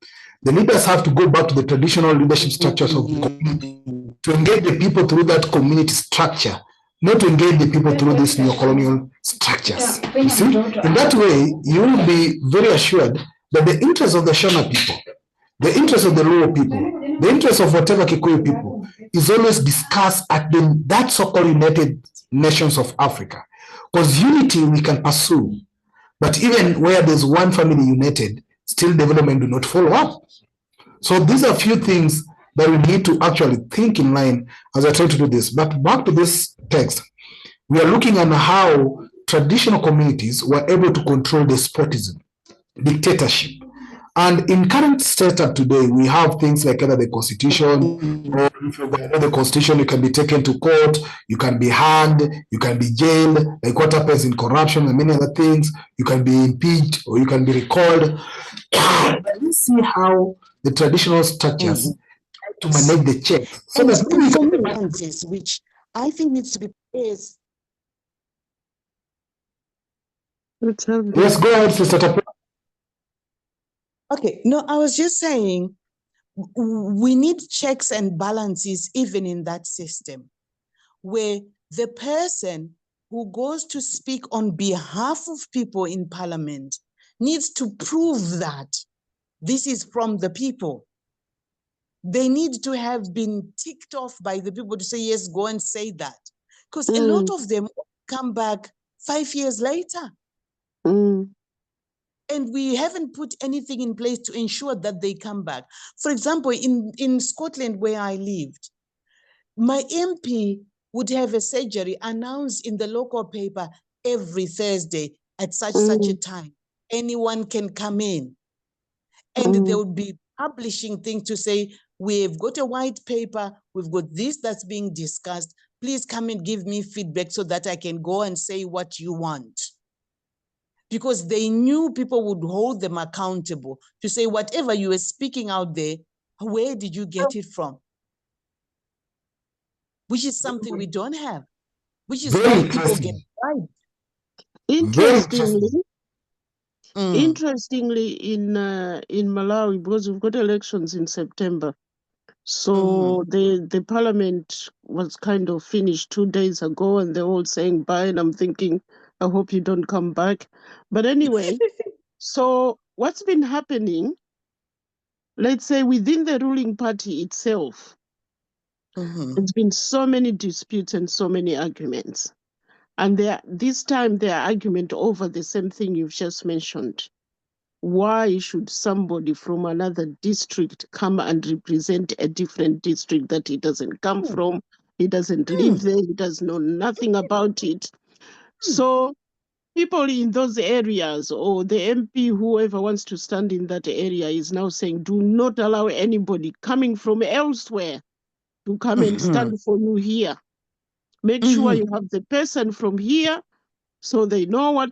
the leaders have to go back to the traditional leadership structures of the community to engage the people through that community structure, not to engage the people through these neocolonial structures. You see, in that way, you will be very assured that the interests of the Shona people, the interests of the Luo people, the interests of whatever Kikuyu people is always discussed at that so-called United Nations of Africa. Because unity we can pursue, but even where there's one family united, still development do not follow up. So these are a few things that we need to actually think in line as I try to do this. But back to this text, we are looking at how traditional communities were able to control despotism, dictatorship. And in current setup today, we have things like either the constitution, or if you violate the constitution, you can be taken to court, you can be hanged, you can be jailed, like what happens in corruption and many other things. You can be impeached or you can be recalled. Let's see how the traditional structures to manage the check. So and that which I think needs to be placed. Yes, go ahead, Sister Tapia. Okay, no, I was just saying we need checks and balances even in that system where the person who goes to speak on behalf of people in parliament needs to prove that this is from the people. They need to have been ticked off by the people to say, yes, go and say that. Because a lot of them come back 5 years later. And we haven't put anything in place to ensure that they come back. For example, in Scotland, where I lived, my MP would have a surgery announced in the local paper every Thursday at such a time. Anyone can come in. And they would be publishing things to say, we've got a white paper, we've got this that's being discussed. Please come and give me feedback so that I can go and say what you want. Because they knew people would hold them accountable to say, whatever you were speaking out there, where did you get it from? Which is something we don't have, which is why people get bribed. Interestingly, in Malawi, because we've got elections in September, so the parliament was kind of finished 2 days ago, and they're all saying bye, and I'm thinking, I hope you don't come back. But anyway, so what's been happening, let's say within the ruling party itself, there's been so many disputes and so many arguments. And this time their argument over the same thing you've just mentioned. Why should somebody from another district come and represent a different district that he doesn't come from? He doesn't live there. He does know nothing about it. So people in those areas, or the MP, whoever wants to stand in that area, is now saying, do not allow anybody coming from elsewhere to come and stand for you here. Make sure you have the person from here, so they know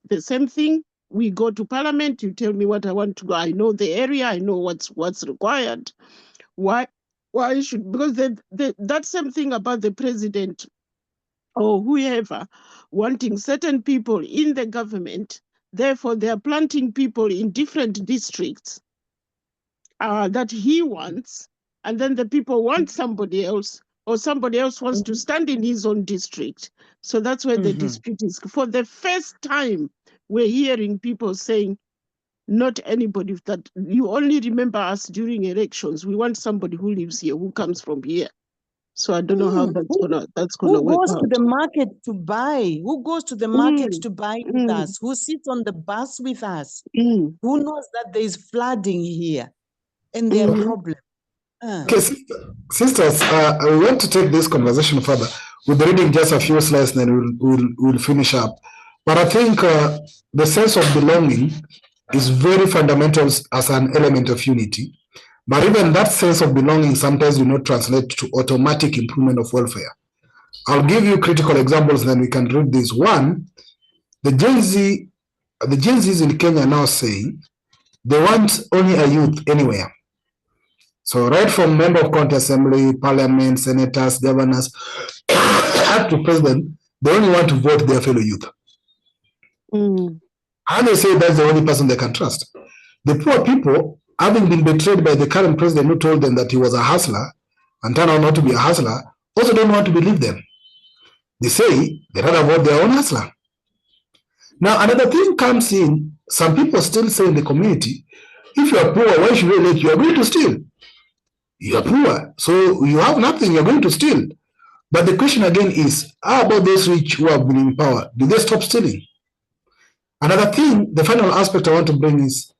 the same thing. We go to parliament, you tell me what I want to go. I know the area, I know what's required. Why should, because that same thing about the president or whoever wanting certain people in the government, therefore they are planting people in different districts that he wants, and then the people want somebody else, or somebody else wants to stand in his own district. So that's where the dispute is. For the first time, we're hearing people saying, not anybody, that you only remember us during elections. We want somebody who lives here, who comes from here. So I don't know how that's gonna work out. Who goes to the market to buy? Who goes to the market to buy with us? Who sits on the bus with us? Who knows that there is flooding here and there are problems? Okay, sisters, I want to take this conversation further. We'll be reading just a few slides, then we'll finish up. But I think the sense of belonging is very fundamental as an element of unity. But even that sense of belonging sometimes do not translate to automatic improvement of welfare. I'll give you critical examples, then we can read this. One, the Gen Zs in Kenya are now saying they want only a youth anywhere. So right from member of county assembly, parliament, senators, governors, up to president, they only want to vote their fellow youth. And they say that's the only person they can trust. The poor people, having been betrayed by the current president who told them that he was a hustler and turned out not to be a hustler, also don't want to believe them. They say they rather vote their own hustler. Now another thing comes in, some people still say in the community, if you are poor, why should we let you? You are going to steal. You are poor, so you have nothing, you're going to steal. But the question again is, how about those rich who have been in power? Do they stop stealing? Another thing, the final aspect I want to bring is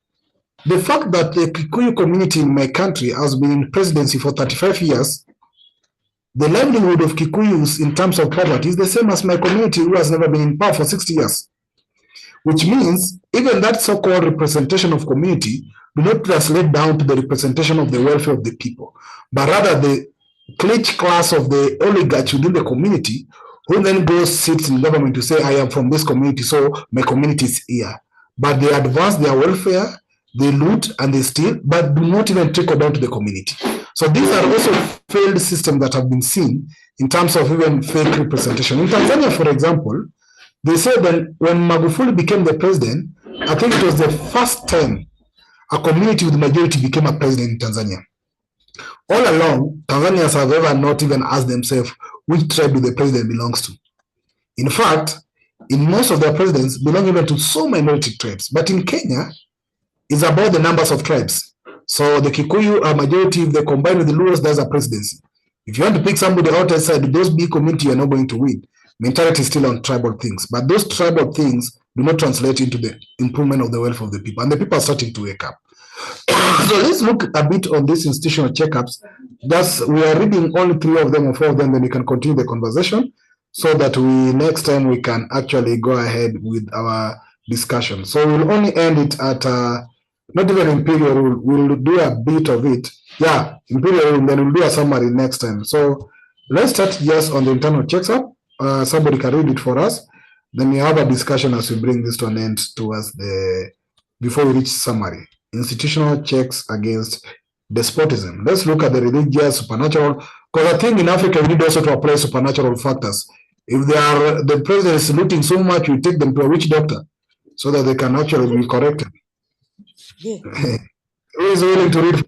the fact that the Kikuyu community in my country has been in presidency for 35 years. The livelihood of Kikuyus in terms of poverty is the same as my community who has never been in power for 60 years. Which means even that so-called representation of community do not translate down to the representation of the welfare of the people, but rather the clique class of the oligarchs within the community who then goes sits in government to say, I am from this community, so my community is here. But they advance their welfare, they loot and they steal, but do not even trickle down to the community. So these are also failed systems that have been seen in terms of even fake representation. In Tanzania, for example, they said that when Magufuli became the president, I think it was the first time a community with majority became a president in Tanzania. All along, Tanzanians have ever not even asked themselves which tribe the president belongs to. In fact, in most of their presidents belong even to so minority tribes. But in Kenya, it's about the numbers of tribes. So the Kikuyu are majority. If they combine with the Luos, that's a presidency. If you want to pick somebody outside those big community, you're not going to win. Mentality is still on tribal things. But those tribal things do not translate into the improvement of the welfare of the people. And the people are starting to wake up. So let's look a bit on these institutional checkups. Thus, we are reading only 3 of them or 4 of them, then we can continue the conversation so that next time we can actually go ahead with our discussion. So we'll only end it at not even imperial rule. We'll do a bit of it. Yeah, imperial rule, then we'll do a summary next time. So let's start just on the internal checks up. Somebody can read it for us. Then we have a discussion as we bring this to an end towards before we reach summary. Institutional checks against despotism. Let's look at the religious, supernatural, because I think in Africa we need also to apply supernatural factors. If the president is looting so much, we take them to a witch doctor so that they can actually be corrected. Yeah. Who is willing to read?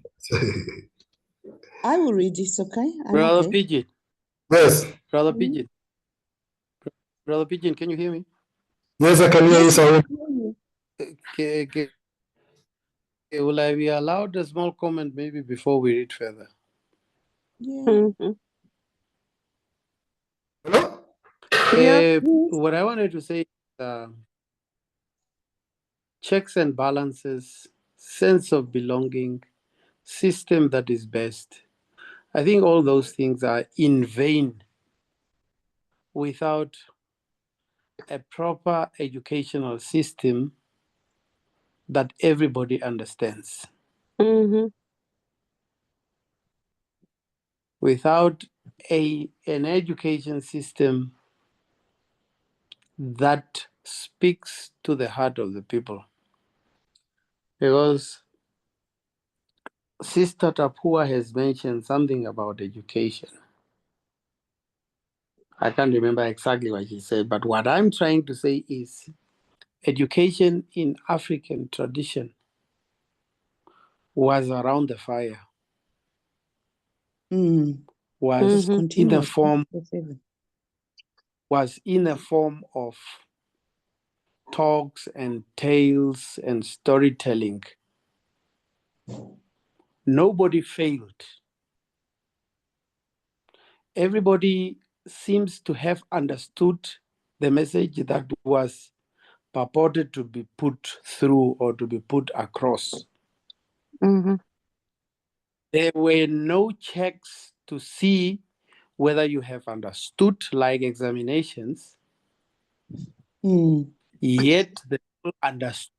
I will read this, okay? Brother Pigeon. Yes. Brother Pigeon. Brother Pigeon, can you hear me? Yes, I can hear you, sir. Okay. Will I be allowed a small comment maybe before we read further? Yeah. What I wanted to say is checks and balances, sense of belonging, system that is best. I think all those things are in vain without a proper educational system that everybody understands. Mm-hmm. Without an education system that speaks to the heart of the people. Because Sister Tapua has mentioned something about education. I can't remember exactly what she said, but what I'm trying to say is education in African tradition was around the fire. Was in the form of talks and tales and storytelling. Nobody failed. Everybody seems to have understood the message that was purported to be put through or to be put across. Mm-hmm. There were no checks to see whether you have understood, like examinations, yet the people understood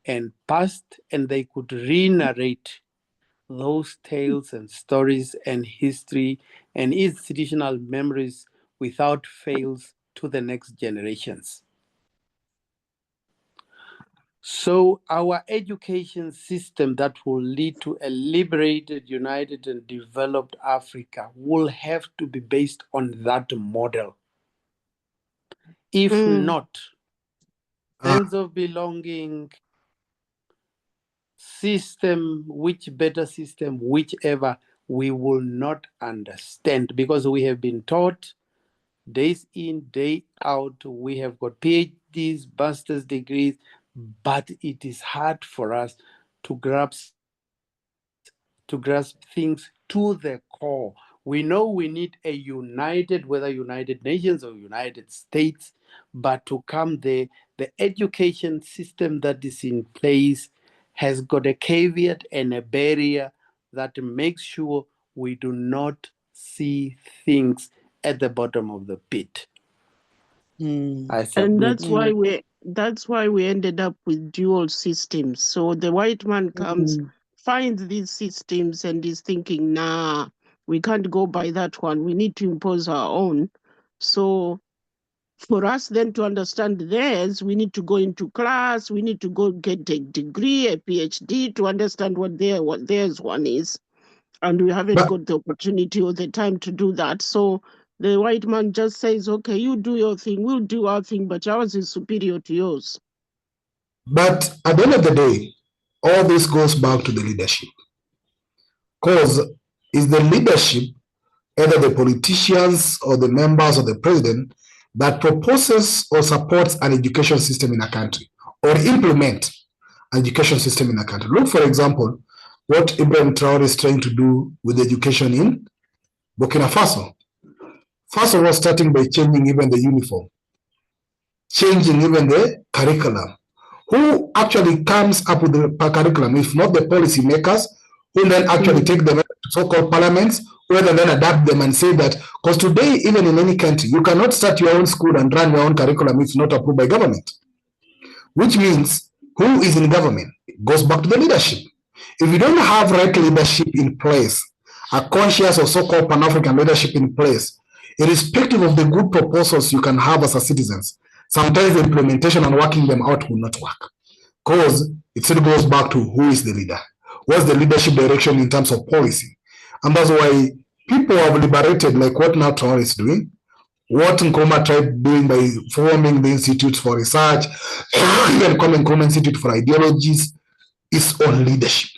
and passed, and they could re-narrate those tales and stories and history and institutional memories without fails to the next generations. So our education system that will lead to a liberated, united, and developed Africa will have to be based on that model. If not, sense of belonging, system, whichever, we will not understand, because we have been taught days in, day out, we have got PhDs, master's degrees, but it is hard for us to grasp things to the core. We know we need a united, whether United Nations or United States, but to come there, the education system that is in place has got a caveat and a barrier that makes sure we do not see things at the bottom of the pit. And that's why we ended up with dual systems. So the white man comes, finds these systems, and is thinking, nah, we can't go by that one. We need to impose our own. So for us then to understand theirs, we need to go into class, we need to go get a degree, a PhD, to understand what theirs one is. And we haven't got the opportunity or the time to do that. So the white man just says, okay, you do your thing, we'll do our thing, but ours is superior to yours. But at the end of the day, all this goes back to the leadership. Because is the leadership, either the politicians or the members or the president, that proposes or supports an education system in a country or implement an education system in a country. Look, for example, what Ibrahim Traore is trying to do with education in Burkina Faso. First of all, starting by changing even the uniform, changing even the curriculum. Who actually comes up with the curriculum, if not the policy makers, who then actually take them to so-called parliaments, who then adapt them and say that, because today, even in any country, you cannot start your own school and run your own curriculum if it's not approved by government. Which means, who is in government? It goes back to the leadership. If you don't have right leadership in place, a conscious or so-called Pan-African leadership in place, irrespective of the good proposals you can have as a citizens, sometimes the implementation and working them out will not work. Because it still goes back to who is the leader. What's the leadership direction in terms of policy? And that's why people have liberated, like what now Traore is doing, what Nkrumah tried doing by forming the institutes for research, even Nkrumah Institute for Ideologies, is on leadership.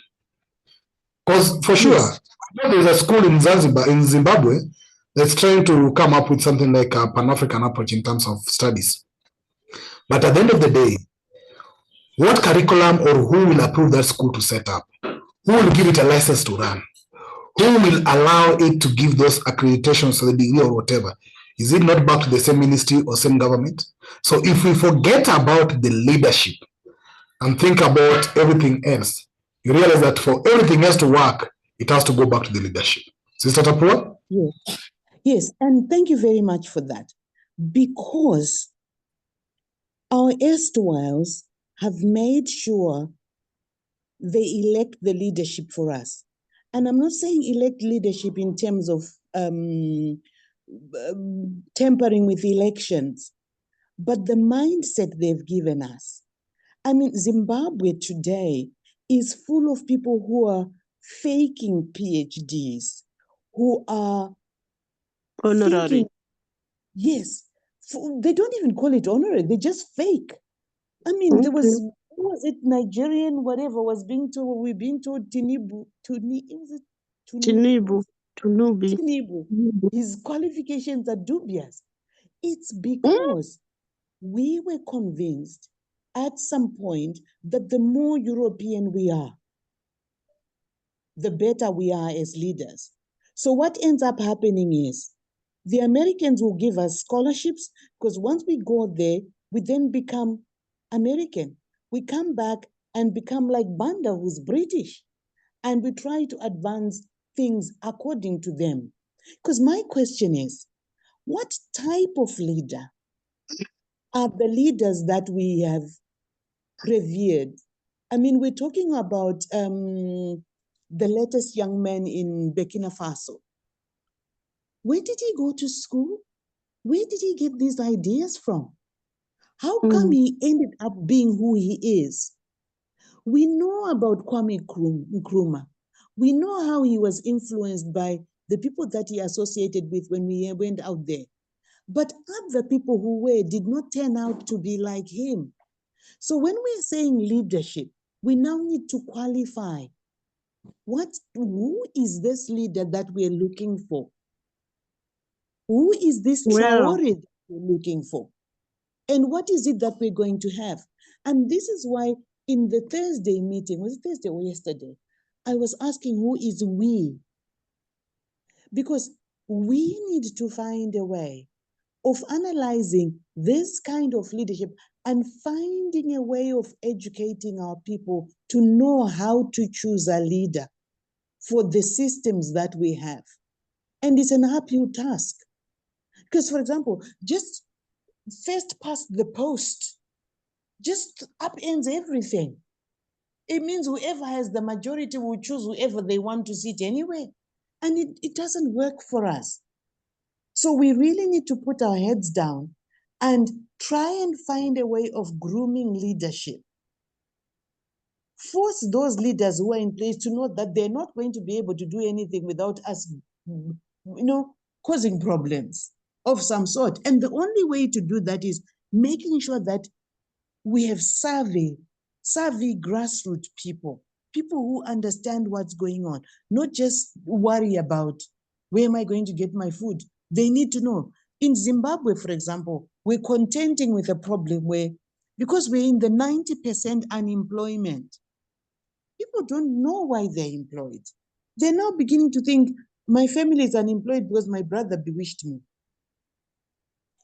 Because for sure, yes, there's a school in Zanzibar, in Zimbabwe, that's trying to come up with something like a Pan-African approach in terms of studies. But at the end of the day, what curriculum or who will approve that school to set up? Who will give it a license to run? Who will allow it to give those accreditations to the degree or whatever? Is it not back to the same ministry or same government? So if we forget about the leadership and think about everything else, you realize that for everything else to work, it has to go back to the leadership. Sister Tapua? Yes. Yes, and thank you very much for that. Because our erstwhiles have made sure they elect the leadership for us. And I'm not saying elect leadership in terms of tampering with elections, but the mindset they've given us. I mean, Zimbabwe today is full of people who are faking PhDs, who are honorary. thinking, yes, they don't even call it honorary, they just fake. I mean, there was, who was it, Nigerian, whatever, was being told, we're being told Tinubu, his qualifications are dubious. It's because we were convinced at some point that the more European we are, the better we are as leaders. So what ends up happening is the Americans will give us scholarships, because once we go there, we then become American. We come back and become like Banda, who's British, and we try to advance things according to them. Because my question is, what type of leader are the leaders that we have revered? I mean, we're talking about the latest young man in Burkina Faso. Where did he go to school? Where did he get these ideas from? How come he ended up being who he is? We know about Kwame Nkrumah. We know how he was influenced by the people that he associated with when we went out there. But other people who did not turn out to be like him. So when we're saying leadership, we now need to qualify. Who is this leader that we're looking for? Who is this Traore that we're looking for? And what is it that we're going to have? And this is why in the Thursday meeting, was it Thursday or yesterday? I was asking, who is we? Because we need to find a way of analyzing this kind of leadership and finding a way of educating our people to know how to choose a leader for the systems that we have. And it's an uphill task. Because, for example, just first past the post just upends everything. It means whoever has the majority will choose whoever they want to sit anyway. And it doesn't work for us. So we really need to put our heads down and try and find a way of grooming leadership. Force those leaders who are in place to know that they're not going to be able to do anything without us, causing problems of some sort. And the only way to do that is making sure that we have savvy grassroots people who understand what's going on, not just worry about where am I going to get my food. They need to know In Zimbabwe, for example, we're contending with a problem where, because we're in the 90% unemployment, people don't know why they're employed. They're now beginning to think, my family is unemployed because my brother bewitched me.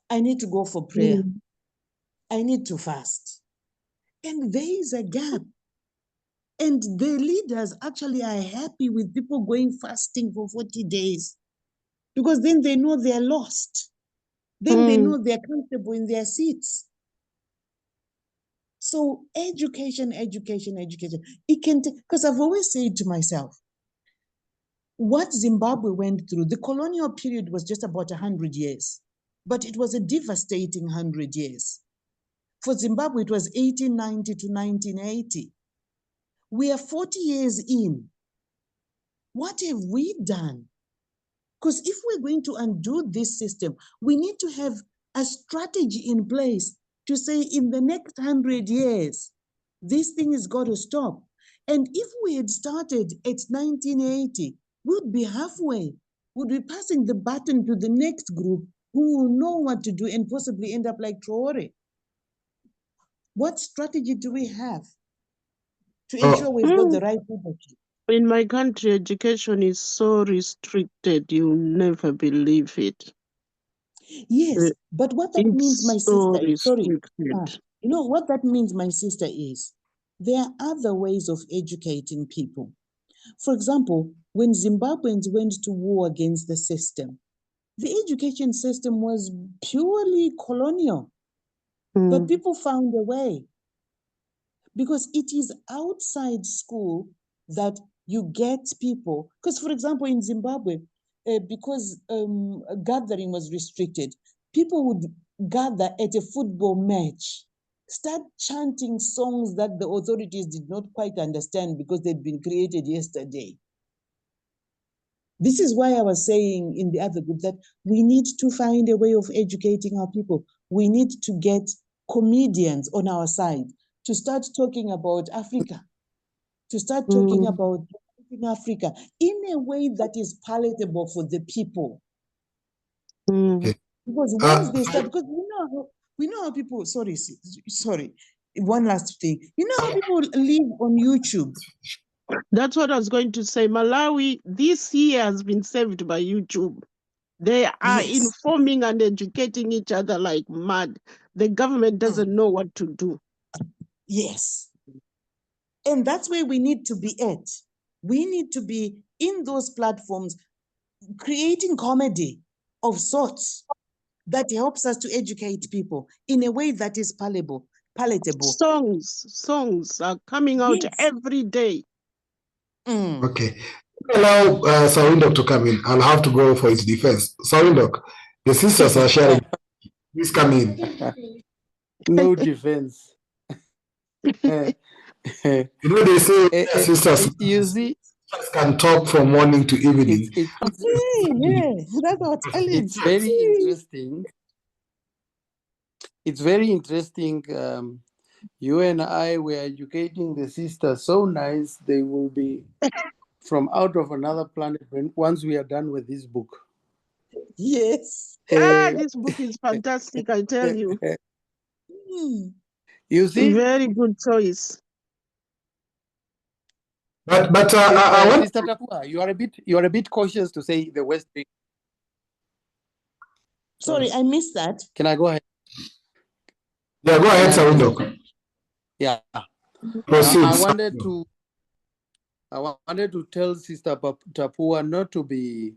I need to go for prayer. I need to fast. And there is a gap. And the leaders actually are happy with people going fasting for 40 days because then they know they're lost. Then they know they're comfortable in their seats. So education. It can, because I've always said to myself, what Zimbabwe went through, the colonial period was just about 100 years, but it was a devastating 100 years. For Zimbabwe, it was 1890 to 1980. We are 40 years in. What have we done? Because if we're going to undo this system, we need to have a strategy in place to say in the next 100 years, this thing has got to stop. And if we had started at 1980, we'd be halfway. We'd be passing the baton to the next group who will know what to do and possibly end up like Traore. What strategy do we have to ensure we've got the right leadership? In my country, education is so restricted, you'll never believe it. Yes, but what that means, my so sister, restricted. You know what that means, my sister, is there are other ways of educating people. For example, when Zimbabweans went to war against the system, the education system was purely colonial, but people found a way. Because it is outside school that you get people. Because, for example, in Zimbabwe, because gathering was restricted, people would gather at a football match, start chanting songs that the authorities did not quite understand because they'd been created yesterday. This is why I was saying in the other group that we need to find a way of educating our people. We need to get comedians on our side to start talking about Africa, to start talking about Africa in a way that is palatable for the people. Okay. Because once they start, because we know how people, sorry, one last thing. You know how people live on YouTube? That's what I was going to say. Malawi this year has been saved by YouTube. They are informing and educating each other like mad. The government doesn't know what to do. Yes. And that's where we need to be at. We need to be in those platforms, creating comedy of sorts that helps us to educate people in a way that is palatable. Songs are coming out every day. Okay. Allow Sawindok to come in. I'll have to go for its defense. Sawindok, the sisters are sharing. Please come in. No defense. You know, they say sisters You see, can talk from morning to evening. That's our talent. It's very interesting. It's very interesting. You and I were educating the sisters so nice they will be from out of another planet once we are done with this book. Yes. This book is fantastic, I tell you. You see? Very good choice. But I want Sister Tapua, you are a bit cautious to say the West. Sorry, I missed that. Can I go ahead? Yeah, go ahead, Sawindok. Yeah. Proceed. I wanted to tell Sister Tapua not to be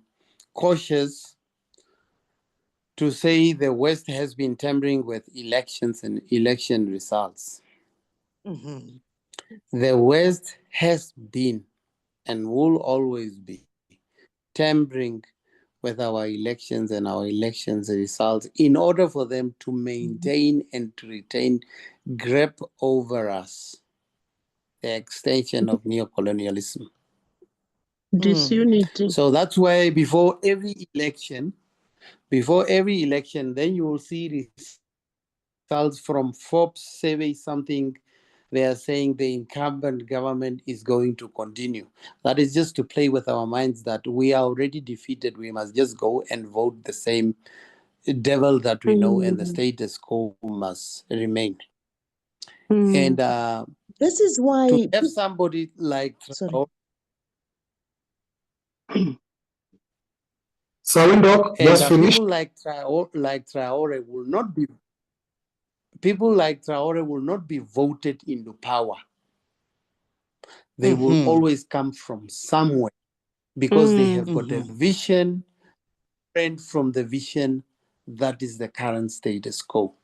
cautious to say the West has been tampering with elections and election results. The West has been and will always be tampering with our elections and our elections results in order for them to maintain and to retain grip over us, the extension of neocolonialism. Disunity. So that's why before every election, then you will see results from Forbes survey something. They are saying the incumbent government is going to continue. That is just to play with our minds that we are already defeated. We must just go and vote the same devil that we know, and the status quo must remain. And this is why to have somebody like sorry. Sawindok, just finish. People like Traore will not be. People like Traore will not be voted into power. They will always come from somewhere because they have got a vision, and from the vision that is the current status quo.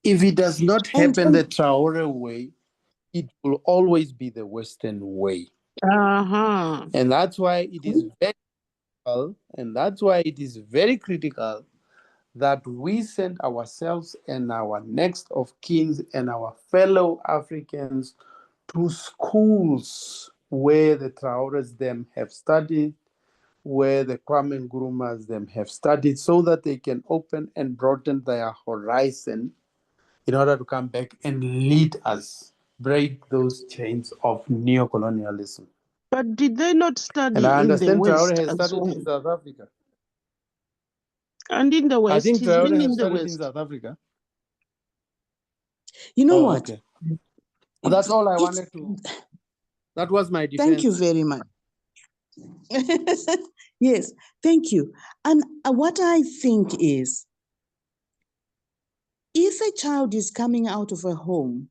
If it does not happen the Traore way, it will always be the Western way. And that's why it is very critical, and that's why it is very critical that we send ourselves and our next of kins and our fellow Africans to schools where the Traores them have studied, where the Kwame Nkrumahs them have studied, so that they can open and broaden their horizon in order to come back and lead us, break those chains of neocolonialism. But did they not study and I in the understand West Traore has as studied well? in South Africa. And in the West, I think he's Traore been has in the studied in West. South Africa. You know what? Okay. That's all I wanted to. That was my defense. Thank you very much. Yes, thank you. And what I think is, if a child is coming out of a home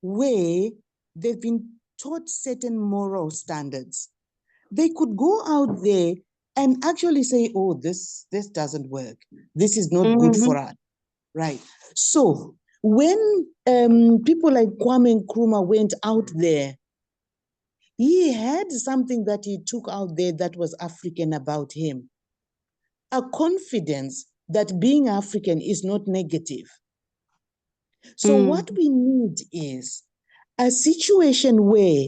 where they've been taught certain moral standards, they could go out there and actually say, oh, this doesn't work. This is not good for us, right? So when people like Kwame Nkrumah went out there, he had something that he took out there that was African about him. A confidence that being African is not negative. So what we need is a situation where,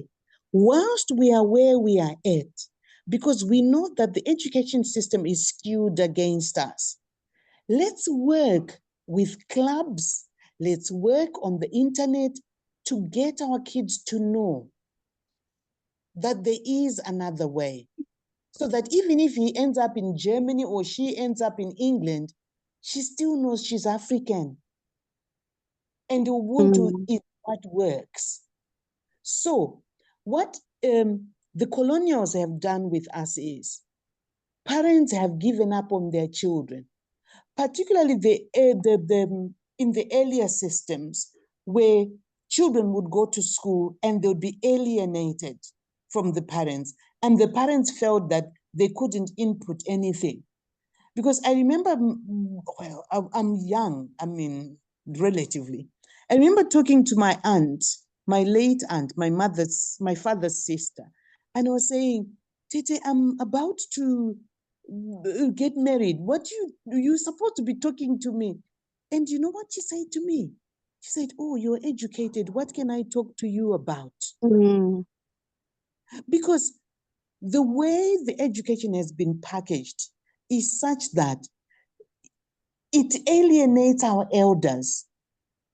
whilst we are where we are at, because we know that the education system is skewed against us, let's work with clubs, let's work on the internet to get our kids to know that there is another way. So that even if he ends up in Germany or she ends up in England, she still knows she's African and will want to eat what works. So what the colonials have done with us is, parents have given up on their children, particularly in the earlier systems where children would go to school and they would be alienated from the parents, and the parents felt that they couldn't input anything. Because I remember, well, I'm young, I mean, relatively. I remember talking to my aunt, my late aunt, my father's sister, and I was saying, Tete, I'm about to get married. What you're supposed to be talking to me? And you know what she said to me? She said, oh, you're educated. What can I talk to you about? Because the way the education has been packaged is such that it alienates our elders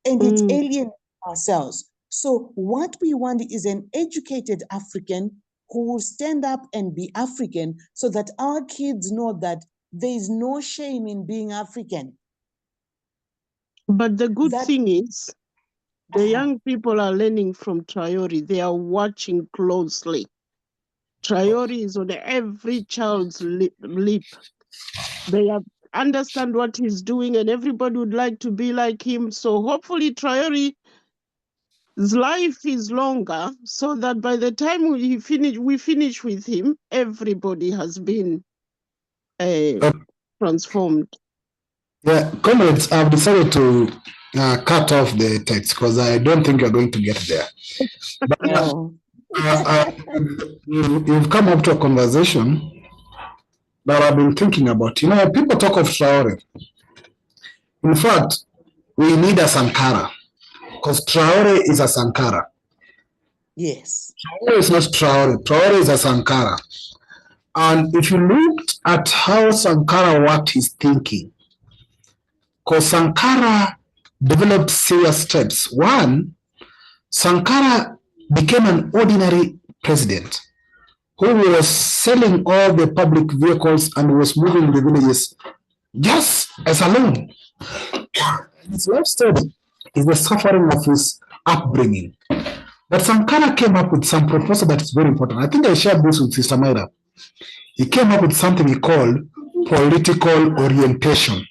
and it alienates ourselves. So what we want is an educated African who will stand up and be African, so that our kids know that there is no shame in being African. But the good thing is, the young people are learning from Traore. They are watching closely. Traore is on every child's lip. They understand what he's doing, and everybody would like to be like him. So hopefully Traore's life is longer, so that by the time we finish with him, everybody has been transformed. Yeah, comrades, I've decided to cut off the text because I don't think you're going to get there. But you've come up to a conversation that I've been thinking about. You know, people talk of Traore. In fact, we need a Sankara, because Traore is a Sankara. Yes. Traore is not Traore. Traore is a Sankara. And if you looked at how Sankara worked his thinking, because Sankara developed serious steps. One, Sankara became an ordinary president who was selling all the public vehicles and was moving the villages just as alone. His life story is the suffering of his upbringing. But Sankara came up with some proposal that is very important. I think I shared this with Sister Myra. He came up with something he called political orientation.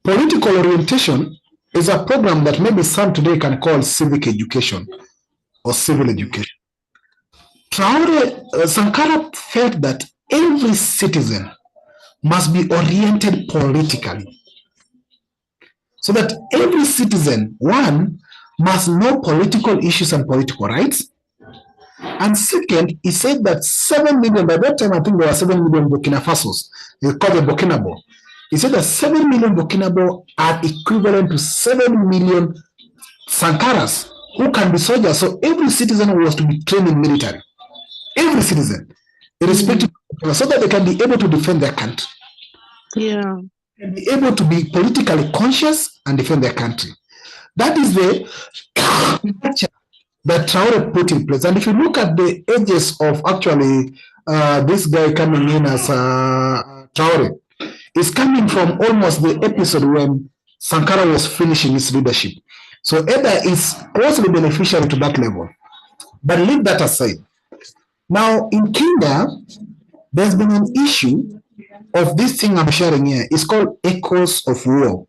Political orientation is a program that maybe some today can call civic education or civil education. Sankara felt that every citizen must be oriented politically. So that every citizen, one, must know political issues and political rights. And second, he said that 7 million, by that time I think there were 7 million Burkina Fasos, they call them Burkinabo. He said that 7 million Burkinabo are equivalent to 7 million Sankaras who can be soldiers. So every citizen was to be trained in military. Every citizen, irrespective of, so that they can be able to defend their country. Yeah. And be able to be politically conscious and defend their country. That is the structure that Traore put in place. And if you look at the ages of actually this guy coming in as Traore, is coming from almost the episode when Sankara was finishing his leadership. So either is closely beneficial to that level. But leave that aside. Now in Kenya, there's been an issue of this thing I'm sharing here. It's called echoes of war.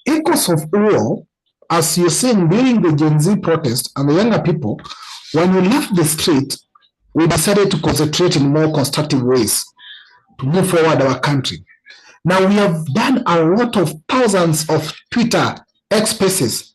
Echoes of war, as you're seeing during the Gen Z protest and the younger people, when we left the street, we decided to concentrate in more constructive ways to move forward our country. Now we have done a lot of thousands of Twitter X spaces,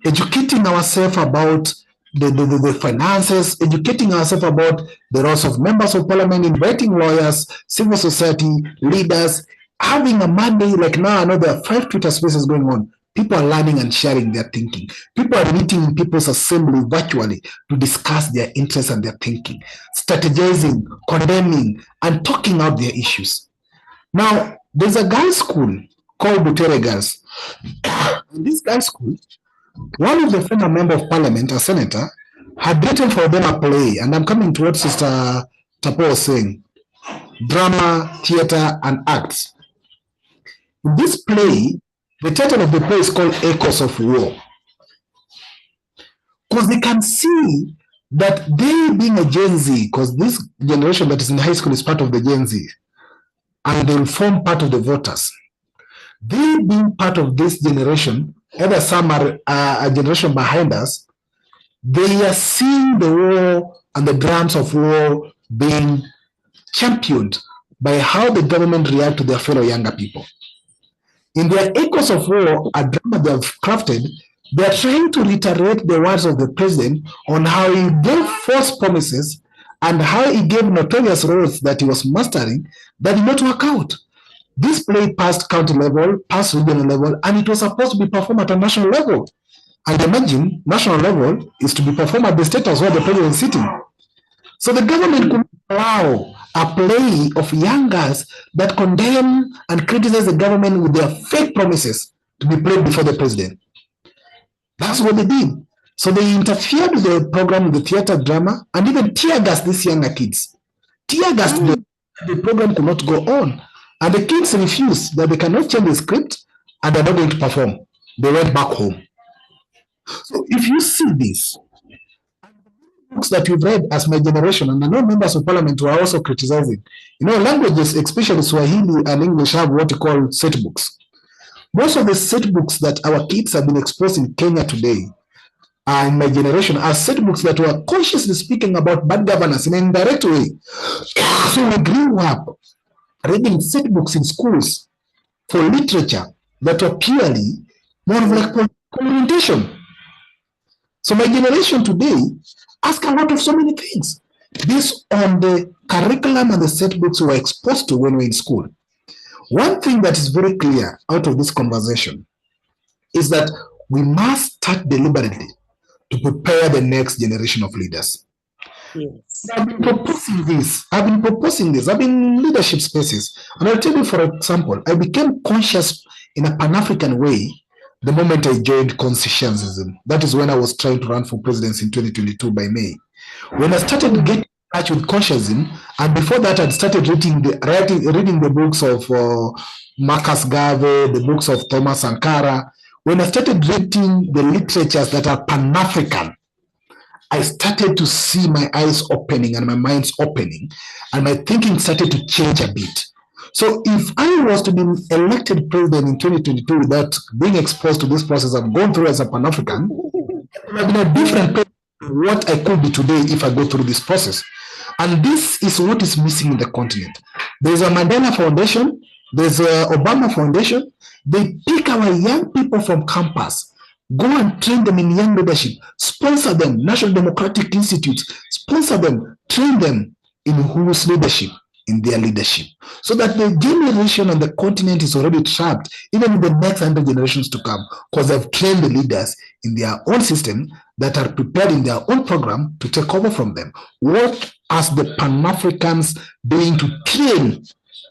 educating ourselves about the finances, educating ourselves about the roles of members of parliament, inviting lawyers, civil society, leaders, having a Monday, like now I know there are 5 Twitter spaces going on. People are learning and sharing their thinking. People are meeting in people's assembly virtually to discuss their interests and their thinking, strategizing, condemning, and talking out their issues. Now, there's a girls' school called Butere Girls. In this girls' school, one of the former member of parliament, a senator, had written for them a play, and I'm coming to what Sister Tapo was saying, drama, theater, and acts. In this play, the title of the play is called Echoes of War. Because they can see that they being a Gen Z, because this generation that is in high school is part of the Gen Z, and they'll form part of the voters. They being part of this generation, either some are a generation behind us, they are seeing the war and the drums of war being championed by how the government react to their fellow younger people. In their Echoes of War, a drama they have crafted, they are trying to reiterate the words of the president on how he gave false promises and how he gave notorious roles that he was mastering that did not work out. This play passed county level, passed regional level, and it was supposed to be performed at a national level. And imagine, national level is to be performed at the state house where the president is sitting. So the government could allow a play of young girls that condemn and criticize the government with their fake promises to be played before the president. That's what they did. So they interfered with the program, with the theater drama, and even tear gassed these younger kids. Tear gassed the program could not go on. And the kids refused that they cannot change the script and they're not going to perform. They went back home. So if you see this, books that you've read as my generation, and I know members of parliament who are also criticizing, languages, especially Swahili and English, have what you call set books. Most of the set books that our kids have been exposed in Kenya today, in my generation, are set books that were consciously speaking about bad governance in an indirect way. So we grew up reading set books in schools for literature that were purely more of like political orientation. So my generation today ask a lot of so many things based on the curriculum and the set books we were exposed to when we were in school. One thing that is very clear out of this conversation is that we must start deliberately to prepare the next generation of leaders. Yes. I've been proposing this. I've been in leadership spaces. And I'll tell you, for example, I became conscious in a Pan-African way the moment I joined Conscientialism. That is when I was trying to run for presidency in 2022 by May. When I started getting touch with consciousness. And before that, I'd started reading the books of Marcus Garvey, the books of Thomas Sankara. When I started reading the literatures that are Pan-African, I started to see my eyes opening and my mind's opening, and my thinking started to change a bit. So if I was to be elected president in 2022 without being exposed to this process I've gone through as a Pan-African, it would have been a different person to what I could be today if I go through this process. And this is what is missing in the continent. There's a Mandela Foundation, there's a Obama Foundation. They pick our young people from campus, go and train them in young leadership, sponsor them, National Democratic Institutes, sponsor them, train them in whose leadership? In their leadership. So that the generation on the continent is already trapped, even in the next 100 generations to come, because they've trained the leaders in their own system that are prepared in their own program to take over from them. What are the Pan-Africans doing to train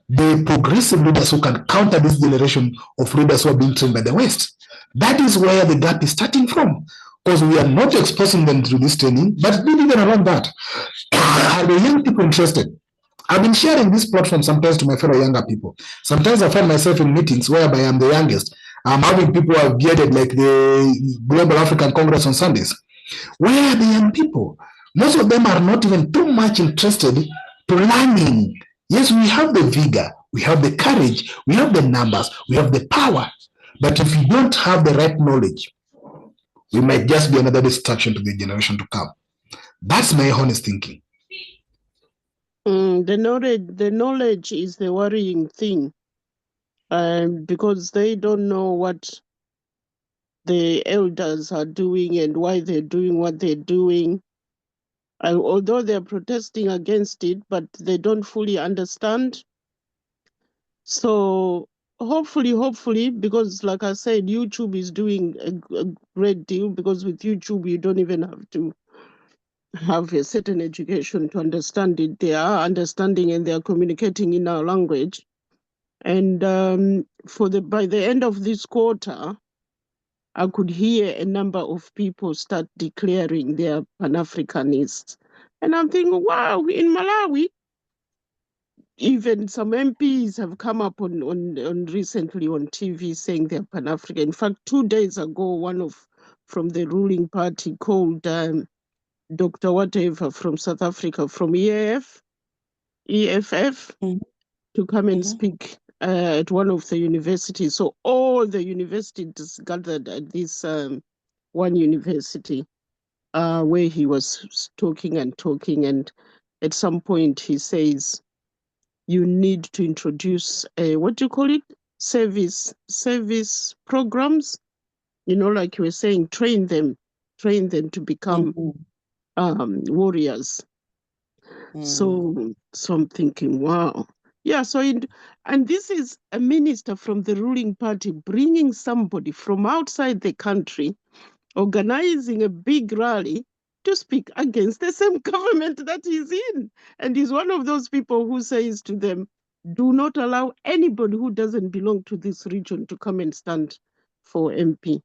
the progressive leaders who can counter this generation of leaders who are being trained by the West? That is where the gap is starting from, because we are not exposing them through this training, but not even around that. Are the young people interested? I've been sharing this platform sometimes to my fellow younger people. Sometimes I find myself in meetings whereby I'm the youngest. I'm having people who are bearded like the Global African Congress on Sundays. Where are the young people? Most of them are not even too much interested to learning. Yes, we have the vigor, we have the courage, we have the numbers, we have the power. But if you don't have the right knowledge, we might just be another distraction to the generation to come. That's my honest thinking. The knowledge is the worrying thing, because they don't know what the elders are doing and why they're doing what they're doing. Although they're protesting against it, but they don't fully understand. So hopefully, because like I said, YouTube is doing a great deal, because with YouTube, you don't even have to have a certain education to understand it. They are understanding and they are communicating in our language. And by the end of this quarter, I could hear a number of people start declaring their Pan-Africanists. And I'm thinking, wow, in Malawi, even some MPs have come up on recently on TV saying they're Pan-African. In fact, 2 days ago, one from the ruling party called Dr. Whatever from South Africa, from EFF, to come and speak at one of the universities. So all the universities gathered at this one university where he was talking. And at some point he says, you need to introduce what do you call it? Service programs, like you were saying, train them to become warriors. So I'm thinking, wow. Yeah, and this is a minister from the ruling party bringing somebody from outside the country, organizing a big rally to speak against the same government that he's in. And he's one of those people who says to them, do not allow anybody who doesn't belong to this region to come and stand for MP.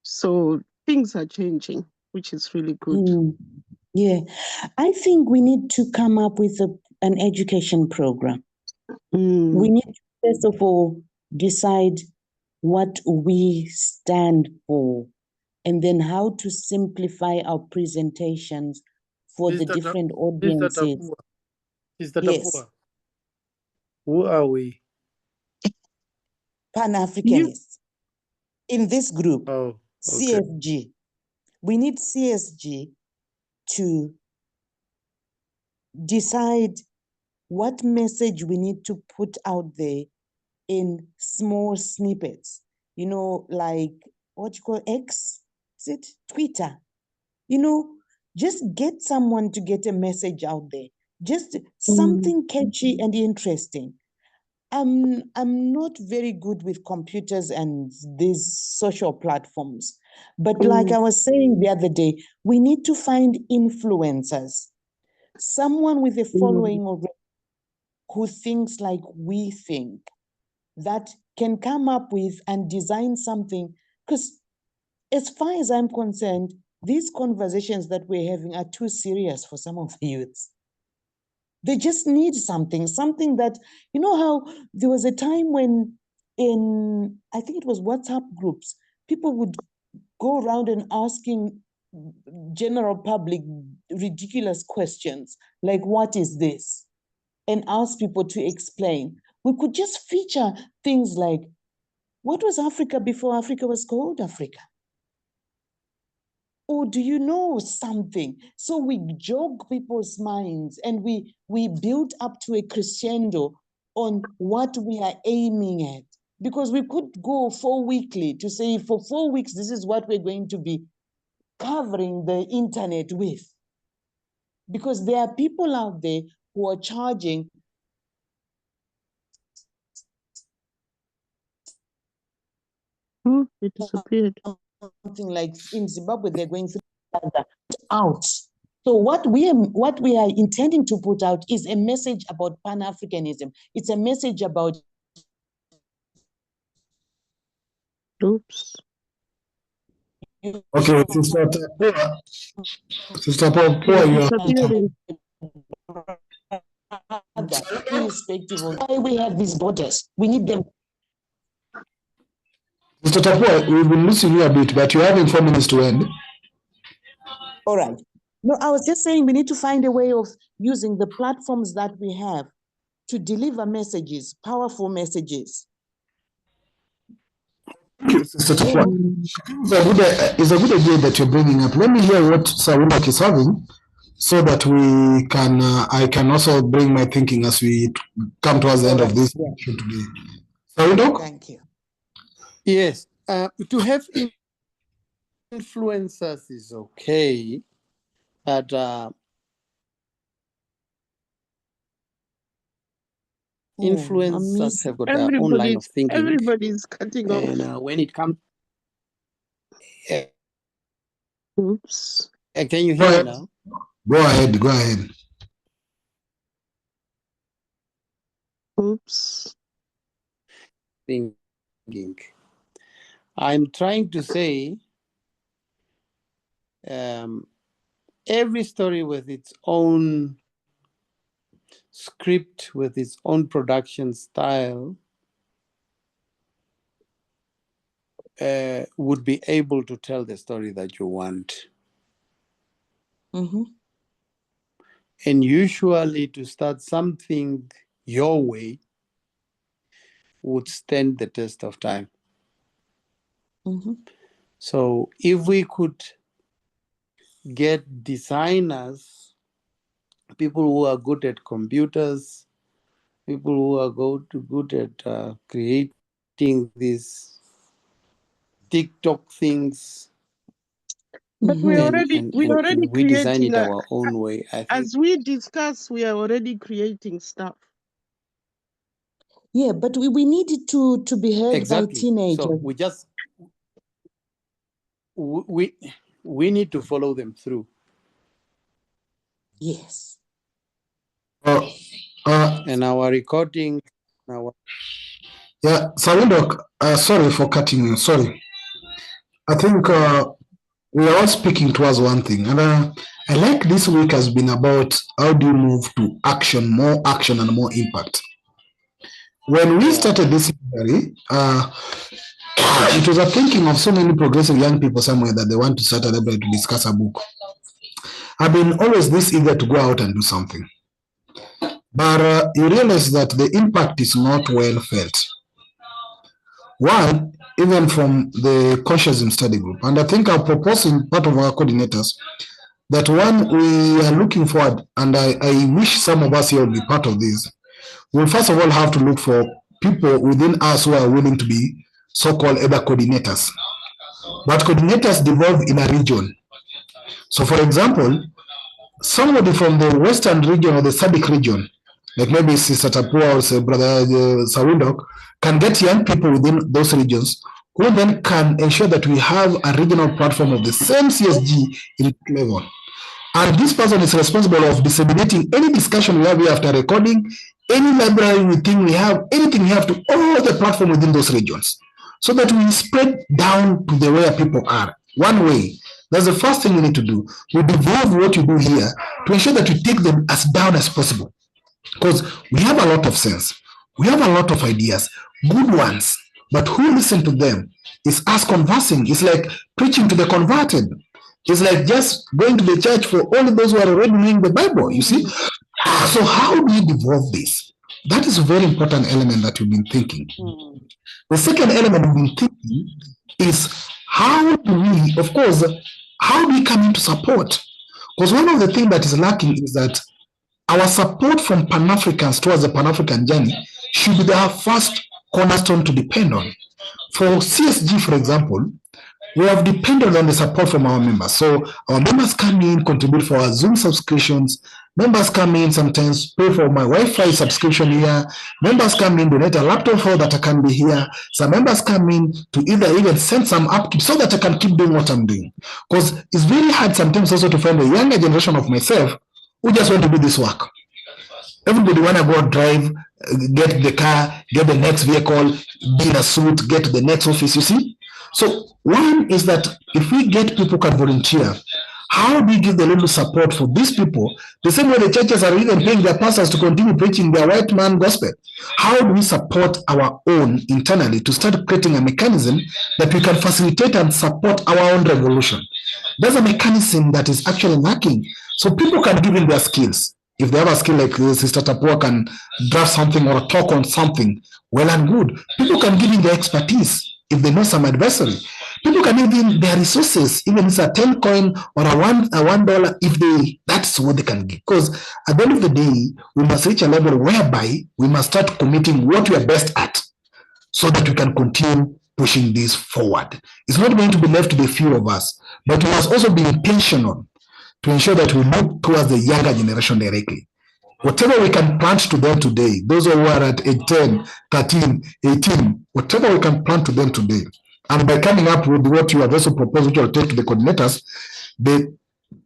So things are changing, which is really good. Yeah, I think we need to come up with an education program. We need to, first of all, decide what we stand for, and then how to simplify our presentations for the different audiences. Yes. Who are we? Pan-Africanists. In this group, okay. CSG. We need CSG to decide what message we need to put out there in small snippets, like what you call X, is it Twitter? Just get someone to get a message out there, just something catchy and interesting. I'm not very good with computers and these social platforms, but like I was saying the other day, we need to find influencers, someone with a following already who thinks like we think, that can come up with and design something. Because as far as I'm concerned, these conversations that we're having are too serious for some of the youths. They just need something that, you know how there was a time when in, I think it was WhatsApp groups, people would go around and asking general public ridiculous questions like, what is this? And ask people to explain. We could just feature things like, what was Africa before Africa was called Africa? Or do you know something? So we jog people's minds and we build up to a crescendo on what we are aiming at. Because we could go 4 weekly to say for 4 weeks, this is what we're going to be covering the internet with. Because there are people out there who are charging it disappeared. Something like in Zimbabwe, they're going through out. So what we are intending to put out is a message about Pan-Africanism. It's a message about. Oops. Okay, Sister Paul, you are Disappearing. Irrespective of why we have these borders, we need them. Mr. Tapua, we've been losing you a bit, but you're having 4 minutes to end. All right. No, I was just saying we need to find a way of using the platforms that we have to deliver messages, powerful messages. Sister Tapua, it's a good idea that you're bringing up. Let me hear what Sawinok is having so that we can, I can also bring my thinking as we come towards the end of this session today. Sawinok? Thank you. Yes, to have influencers is okay, but influencers have got their own line of thinking. Everybody's cutting off. And when it comes, Oops. can you hear me now? Go ahead. Oops. Thinking. I'm trying to say every story with its own script, with its own production style, would be able to tell the story that you want. Mm-hmm. And usually to start something your way would stand the test of time. Mm-hmm. So if we could get designers, people who are good at computers, people who are good at creating these TikTok things, But we already we design it creating our own way. I think. As we discuss, we are already creating stuff. Yeah, but we need it to be heard by Exactly. teenagers. So we just we need to follow them through. Yes. And our recording, Yeah, Sawindok, sorry for cutting you. Sorry. I think we are all speaking towards one thing, and I like this week has been about how do you move to action, more action and more impact. When we started this series, it was a thinking of so many progressive young people somewhere that they want to start a library to discuss a book. I've been always this eager to go out and do something. But you realize that the impact is not well felt. One, even from the consciousness study group, and I think I'll propose in part of our coordinators that one we are looking forward, and I wish some of us here will be part of this. We'll first of all have to look for people within us who are willing to be so-called either coordinators. But coordinators devolve in a region. So for example, somebody from the Western region or the SADC region, like maybe Sister Tapua or say Brother Sawindok, can get young people within those regions who then can ensure that we have a regional platform of the same CSG in level. And this person is responsible of disseminating any discussion we have here after recording, any library we think we have, anything we have to all the platform within those regions, so that we spread down to the where people are. One way. That's the first thing you need to do. You devolve what you do here to ensure that you take them as down as possible. Because we have a lot of sense. We have a lot of ideas, good ones, but who listen to them is us conversing. It's like preaching to the converted. It's like just going to the church for only those who are already reading the Bible, you see? So how do you devolve this? That is a very important element that you've been thinking. The second element we've been thinking is how do we, of course, how do we come into support? Because one of the things that is lacking is that our support from Pan-Africans towards the Pan-African journey should be their first cornerstone to depend on. For CSG, for example, we have depended on the support from our members. So our members come in, contribute for our Zoom subscriptions. Members come in, sometimes pay for my Wi-Fi subscription here. Members come in, donate a laptop so that I can be here. Some members come in to either even send some upkeep so that I can keep doing what I'm doing. Because it's very hard sometimes also to find a younger generation of myself who just want to do this work. Everybody want to go drive, get the car, get the next vehicle, be in a suit, get to the next office, you see? So one is that if we get people who can volunteer, how do we give the little support for these people? The same way the churches are even paying their pastors to continue preaching their white man gospel. How do we support our own internally to start creating a mechanism that we can facilitate and support our own revolution? There's a mechanism that is actually lacking. So people can give in their skills. If they have a skill like Sister Tapua can draft something or talk on something, well and good. People can give in their expertise if they know some adversary. People can give in their resources, even if it's a 10 coin or a $1, if that's what they can give. Because at the end of the day, we must reach a level whereby we must start committing what we are best at so that we can continue pushing this forward. It's not going to be left to the few of us, but we must also be intentional to ensure that we look towards the younger generation directly. Whatever we can plant to them today, those who are at age 10, 13, 18, whatever we can plant to them today, and by coming up with what you have also proposed, which will take to the coordinators, the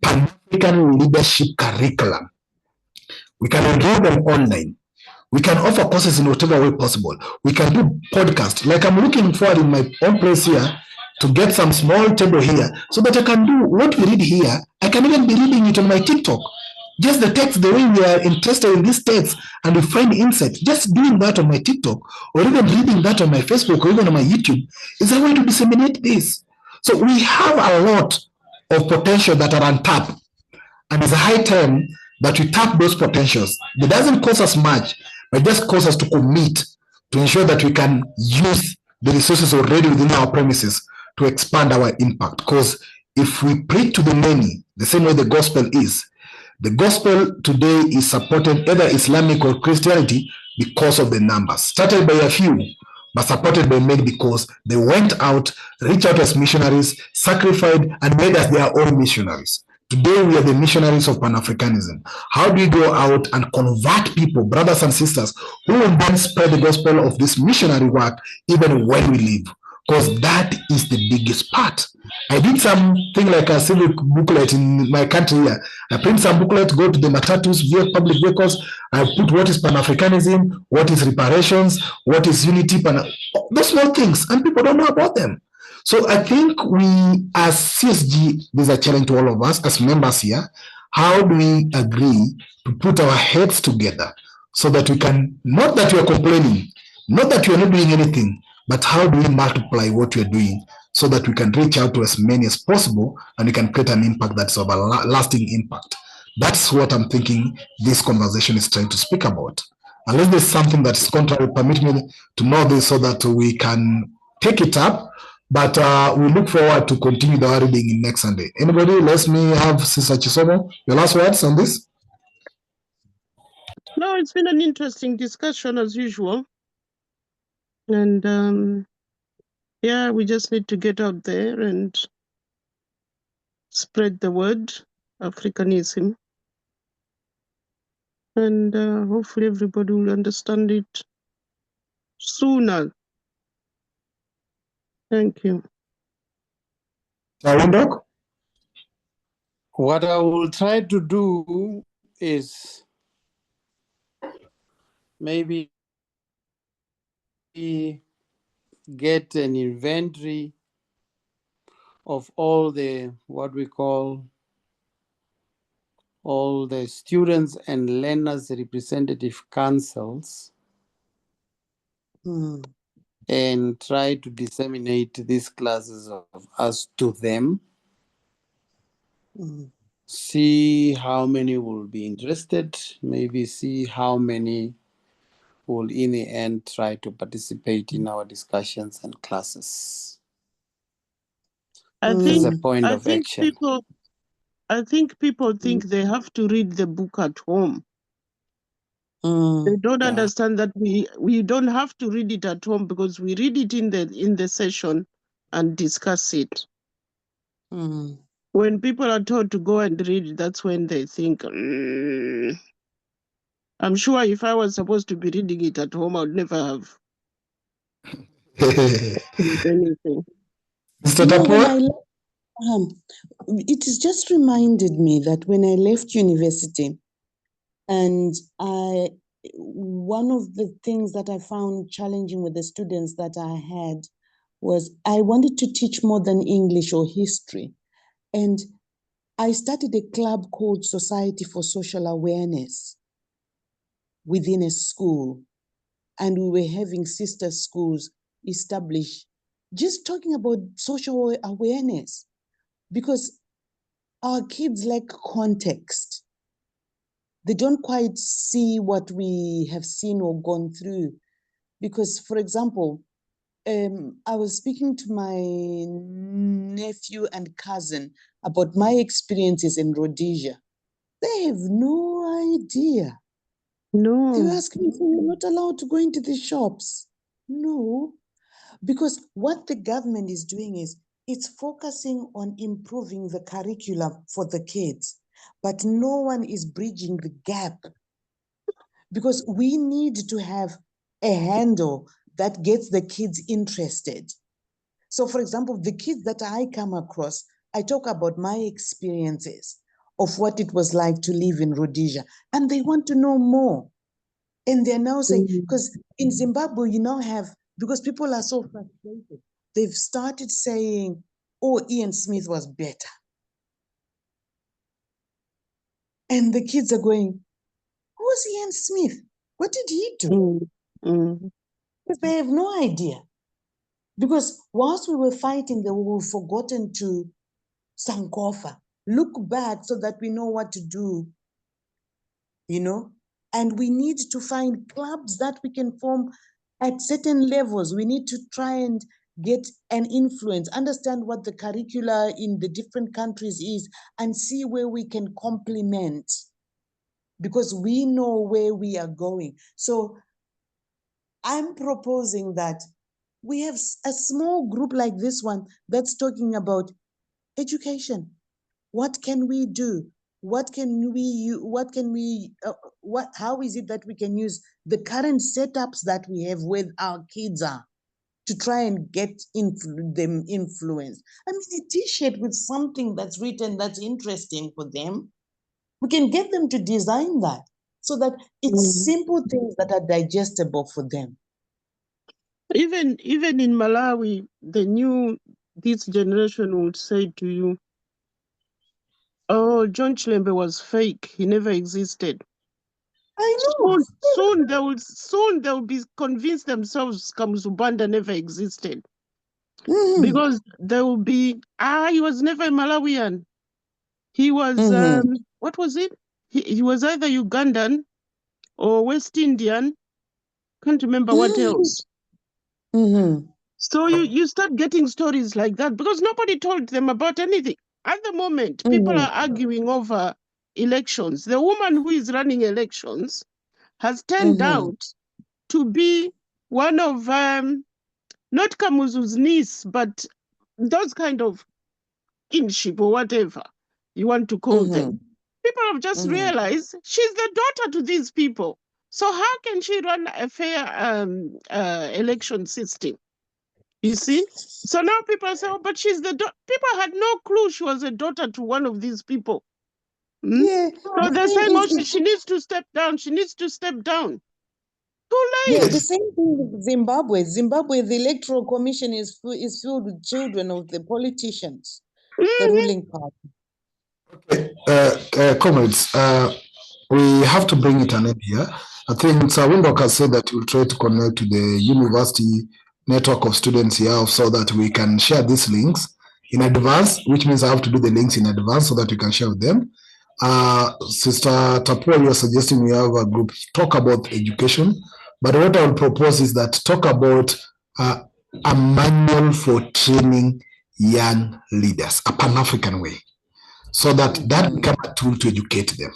Pan-African leadership curriculum. We can enroll them online. We can offer courses in whatever way possible. We can do podcasts. Like I'm looking forward in my own place here to get some small table here so that I can do what we read here. I can even be reading it on my TikTok. Just the text, the way we are interested in this text and we find insight, just doing that on my TikTok or even reading that on my Facebook or even on my YouTube is a way to disseminate this. So we have a lot of potential that are untapped, and it's a high time that we tap those potentials. It doesn't cost us much, but it just costs us to commit to ensure that we can use the resources already within our premises to expand our impact. Because if we preach to the many, the same way the gospel is, the gospel today is supported either Islamic or Christianity because of the numbers. Started by a few, but supported by many because they went out, reached out as missionaries, sacrificed, and made us their own missionaries. Today, we are the missionaries of Pan-Africanism. How do we go out and convert people, brothers and sisters, who will then spread the gospel of this missionary work even when we leave? Because that is the biggest part. I did something like a civic booklet in my country here. I print some booklet, go to the matatus, public vehicles. I put what is Pan-Africanism, what is reparations, what is unity, those small things, and people don't know about them. So I think we, as CSG, there's a challenge to all of us as members here. How do we agree to put our heads together so that we can, not that we are complaining, not that we are not doing anything, but how do we multiply what we are doing so that we can reach out to as many as possible and we can create an impact that's of a lasting impact? That's what I'm thinking this conversation is trying to speak about. Unless there's something that's contrary, permit me to know this so that we can take it up. But we look forward to continue the reading in next Sunday. Anybody? Let me have Sister Chisomo. Your last words on this? No, it's been an interesting discussion as usual. And yeah, we just need to get out there and spread the word, Africanism. And hopefully everybody will understand it sooner. Thank you. What I will try to do is maybe get an inventory of all the, what we call, all the students and learners representative councils, and try to disseminate these classes of us to them. See how many will be interested, maybe see how many will in the end try to participate in our discussions and classes. I As think a point of action. I think people think they have to read the book at home. They don't understand that we don't have to read it at home, because we read it in the session and discuss it. When people are told to go and read, that's when they think, I'm sure if I was supposed to be reading it at home, I would never have read anything. Mr. Tapua? It has just reminded me that when I left university, and one of the things that I found challenging with the students that I had was I wanted to teach more than English or history. And I started a club called Society for Social Awareness within a school. And we were having sister schools established, just talking about social awareness, because our kids lack context. They don't quite see what we have seen or gone through. Because, for example, I was speaking to my nephew and cousin about my experiences in Rhodesia. They have no idea. No. They were asking me, you're not allowed to go into the shops. No, because what the government is doing is it's focusing on improving the curriculum for the kids, but no one is bridging the gap, because we need to have a handle that gets the kids interested. So, for example, the kids that I come across, I talk about my experiences of what it was like to live in Rhodesia, and they want to know more. And they're now saying, because in Zimbabwe, you now have, because people are so frustrated, they've started saying, oh, Ian Smith was better. And the kids are going, who's Ian Smith? What did he do? Because they have no idea. Because whilst we were fighting, they were forgotten to Sankofa. Look back so that we know what to do, you know? And we need to find clubs that we can form at certain levels. We need to try and get an influence, understand what the curricula in the different countries is, and see where we can complement, because we know where we are going. So I'm proposing that we have a small group like this one that's talking about education. What can we do? How is it that we can use the current setups that we have where our kids are to try and get them influenced? I mean, a t-shirt with something that's written that's interesting for them, we can get them to design that so that it's simple things that are digestible for them. Even in Malawi, this generation would say to you, oh, John Chlembe was fake. He never existed. I know. Soon they'll be convinced themselves Kamuzubanda never existed. Because there will be, he was never a Malawian. He was, what was it? He was either Ugandan or West Indian. Can't remember what else. So you start getting stories like that because nobody told them about anything. At the moment, people are arguing over elections. The woman who is running elections has turned out to be one of, not Kamuzu's niece, but those kind of kinship or whatever you want to call them. People have just realized she's the daughter to these people. So how can she run a fair election system? You see? So now people say, oh, but she's the daughter. People had no clue she was a daughter to one of these people. Yeah. So they're saying, oh, she needs to step down. She needs to step down. Yeah, the same thing with Zimbabwe. Zimbabwe, the Electoral Commission is filled with children of the politicians, the ruling party. Comrades, we have to bring it an end here. I think Sawindok has said that we'll try to connect to the university network of students here so that we can share these links in advance, which means I have to do the links in advance so that we can share with them. Sister Tapua, you are suggesting we have a group talk about education, but what I would propose is that talk about a manual for training young leaders, a Pan-African way, so that that become a tool to educate them.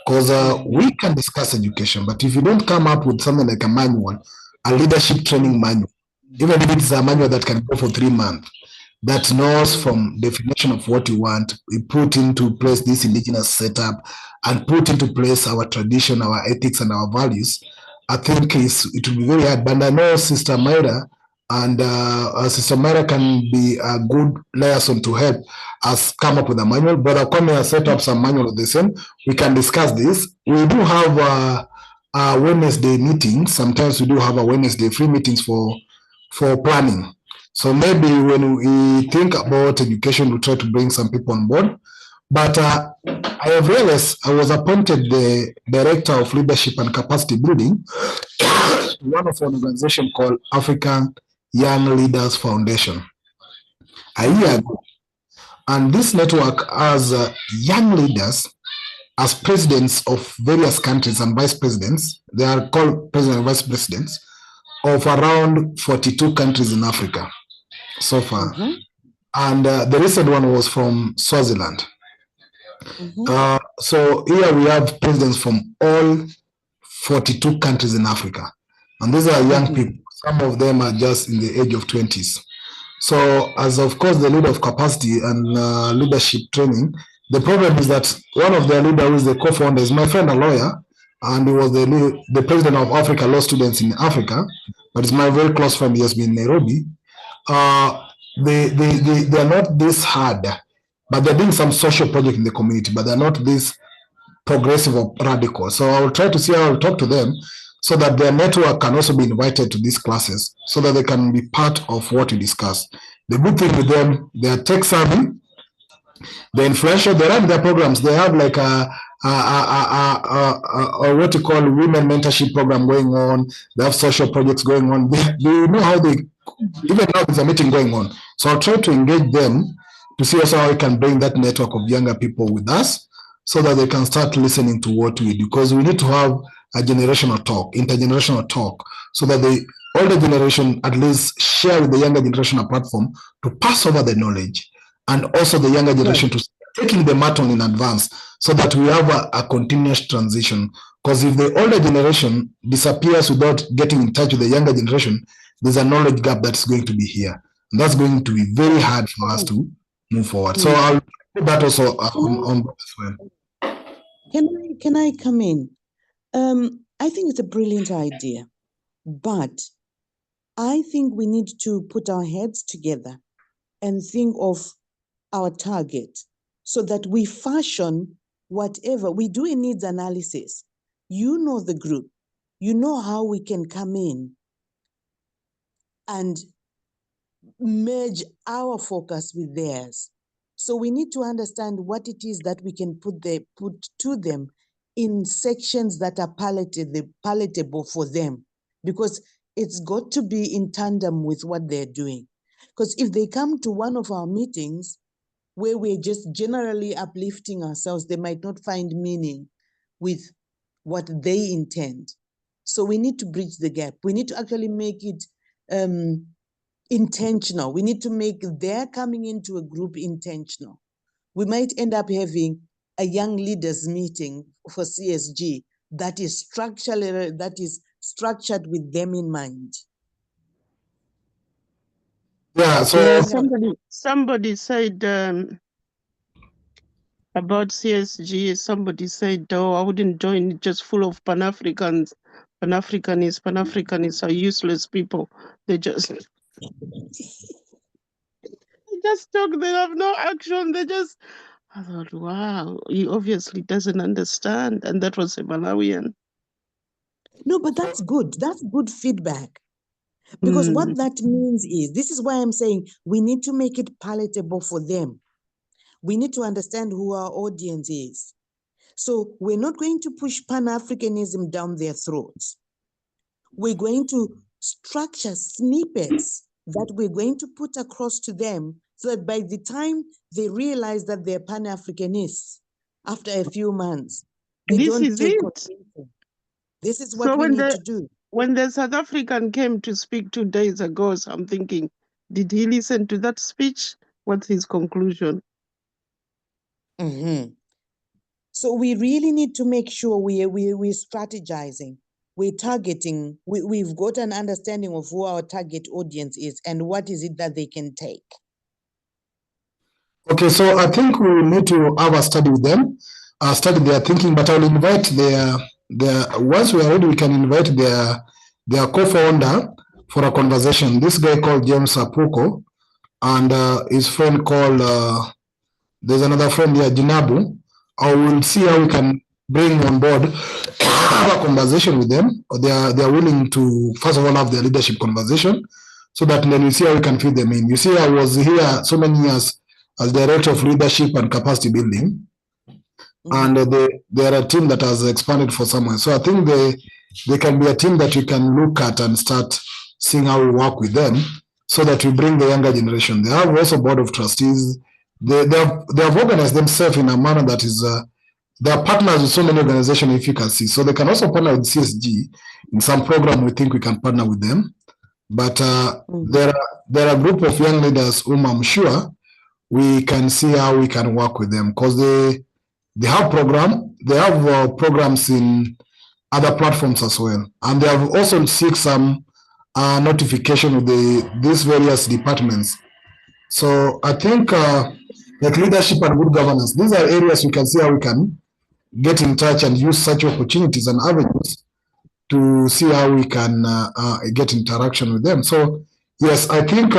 Because we can discuss education, but if you don't come up with something like a manual, a leadership training manual, even if it's a manual that can go for 3 months, that knows from definition of what you want, we put into place this indigenous setup and put into place our tradition, our ethics, and our values, I think it will be very hard. But I know Sister Myra and Sister Myra can be a good liaison to help us come up with a manual. Brother Kwame has set up some manual of the same. We can discuss this. We do have a Wednesday meeting. Sometimes we do have a Wednesday free meetings for planning. So maybe when we think about education, we try to bring some people on board. But I have realized I was appointed the Director of Leadership and Capacity Building to one of an organization called African Young Leaders Foundation a year ago. And this network has young leaders as presidents of various countries and vice presidents. They are called president and vice presidents of around 42 countries in Africa so far. And the recent one was from Swaziland. So here we have presidents from all 42 countries in Africa. And these are young people. Some of them are just in the age of 20s. So as of course the leader of capacity and leadership training, the problem is that one of their leaders, who is the co-founder, is my friend, a lawyer, and he was the president of Africa Law Students in Africa, but it's my very close friend. He has been in Nairobi. They are not this hard, but they're doing some social project in the community, but they're not this progressive or radical. So I will try to see how I'll talk to them so that their network can also be invited to these classes so that they can be part of what we discuss. The good thing with them, they are tech savvy, they're influential, they run their programs. They have like a what you call women mentorship program going on. They have social projects going on. They know how they, even now there's a meeting going on. So I'll try to engage them to see also how we can bring that network of younger people with us so that they can start listening to what we do. Because we need to have a generational talk, intergenerational talk, so that the older generation at least share with the younger generation a platform to pass over the knowledge, and also the younger generation to taking the baton in advance so that we have a continuous transition. Because if the older generation disappears without getting in touch with the younger generation, there's a knowledge gap that's going to be here. And that's going to be very hard for us to move forward. So I'll put that also on board as well. Can I come in? I think it's a brilliant idea, but I think we need to put our heads together and think of our target so that we fashion whatever we do in needs analysis. You know the group, you know how we can come in and merge our focus with theirs. So we need to understand what it is that we can put to them in sections that are palatable for them, because it's got to be in tandem with what they're doing. Because if they come to one of our meetings where we're just generally uplifting ourselves, they might not find meaning with what they intend. So we need to bridge the gap. We need to actually make it intentional. We need to make their coming into a group intentional. We might end up having a young leaders meeting for CSG that is structured with them in mind. Yeah, so somebody said about CSG, somebody said, oh, I wouldn't join it just full of Pan-Africans. Pan-Africanists are useless people. They just talk, they have no action. I thought, wow, he obviously doesn't understand. And that was a Malawian. No, but that's good. That's good feedback. Because what that means is, this is why I'm saying we need to make it palatable for them. We need to understand who our audience is. So we're not going to push Pan-Africanism down their throats. We're going to structure snippets that we're going to put across to them so that by the time they realize that they're Pan-Africanists, after a few months, they This don't is take it. convincing. This is what So we need to do. when the South African came to speak 2 days ago, so I'm thinking, did he listen to that speech? What's his conclusion? So we really need to make sure we're strategizing, we're targeting, we've got an understanding of who our target audience is and what is it that they can take. Okay, so I think we need to have a study with them, study their thinking, but I'll invite their once we are ready, we can invite their co-founder for a conversation. This guy called James Apuko and his friend called, there's another friend here, Jinabu. I will see how we can bring on board, have a conversation with them. They are willing to, first of all, have their leadership conversation, so that then we see how we can fit them in. You see, I was here so many years as director of leadership and capacity building, and they are a team that has expanded for someone. So I think they can be a team that we can look at and start seeing how we work with them, so that we bring the younger generation. They have also board of trustees. They have organized themselves in a manner that is, they are partners with so many organizations, if you can see. So they can also partner with CSG in some program. We think we can partner with them. But there are a group of young leaders whom I'm sure we can see how we can work with them, because they have programs in other platforms as well, and they have also seek some notification with these various departments. So I think like leadership and good governance, these are areas we can see how we can get in touch and use such opportunities and avenues to see how we can get interaction with them. So yes, I think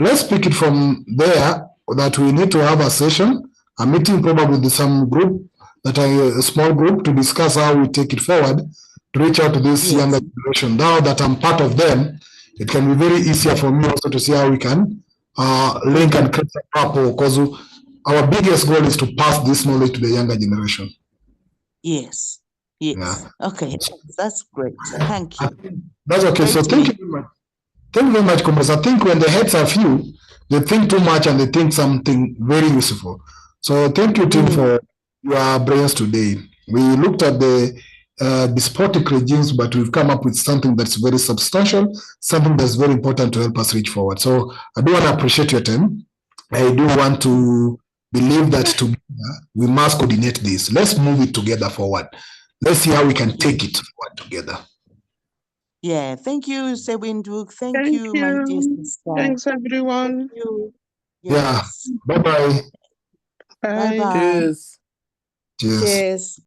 let's pick it from there, that we need to have a session, a meeting probably with some group, that a small group, to discuss how we take it forward, to reach out to this younger generation. Now that I'm part of them, it can be very easier for me also to see how we can link and create a rapport, because our biggest goal is to pass this knowledge to the younger generation. Yes. Yeah. Okay, that's great. Thank you. That's okay. Great. So thank you very much. Thank you very much, comrades. I think when the heads are few, they think too much and they think something very useful. So thank you, team, for your brains today. We looked at the despotic regimes, but we've come up with something that's very substantial, something that's very important to help us reach forward. So I do want to appreciate your time. I do want to believe that together we must coordinate this. Let's move it together forward. Let's see how we can take it forward together. Yeah, thank you, Sewinduk. Thank you, my dear sister. Thanks, everyone. Thank you. Yes. Yeah. Bye-bye. Bye. Bye-bye. Cheers. Cheers. Cheers.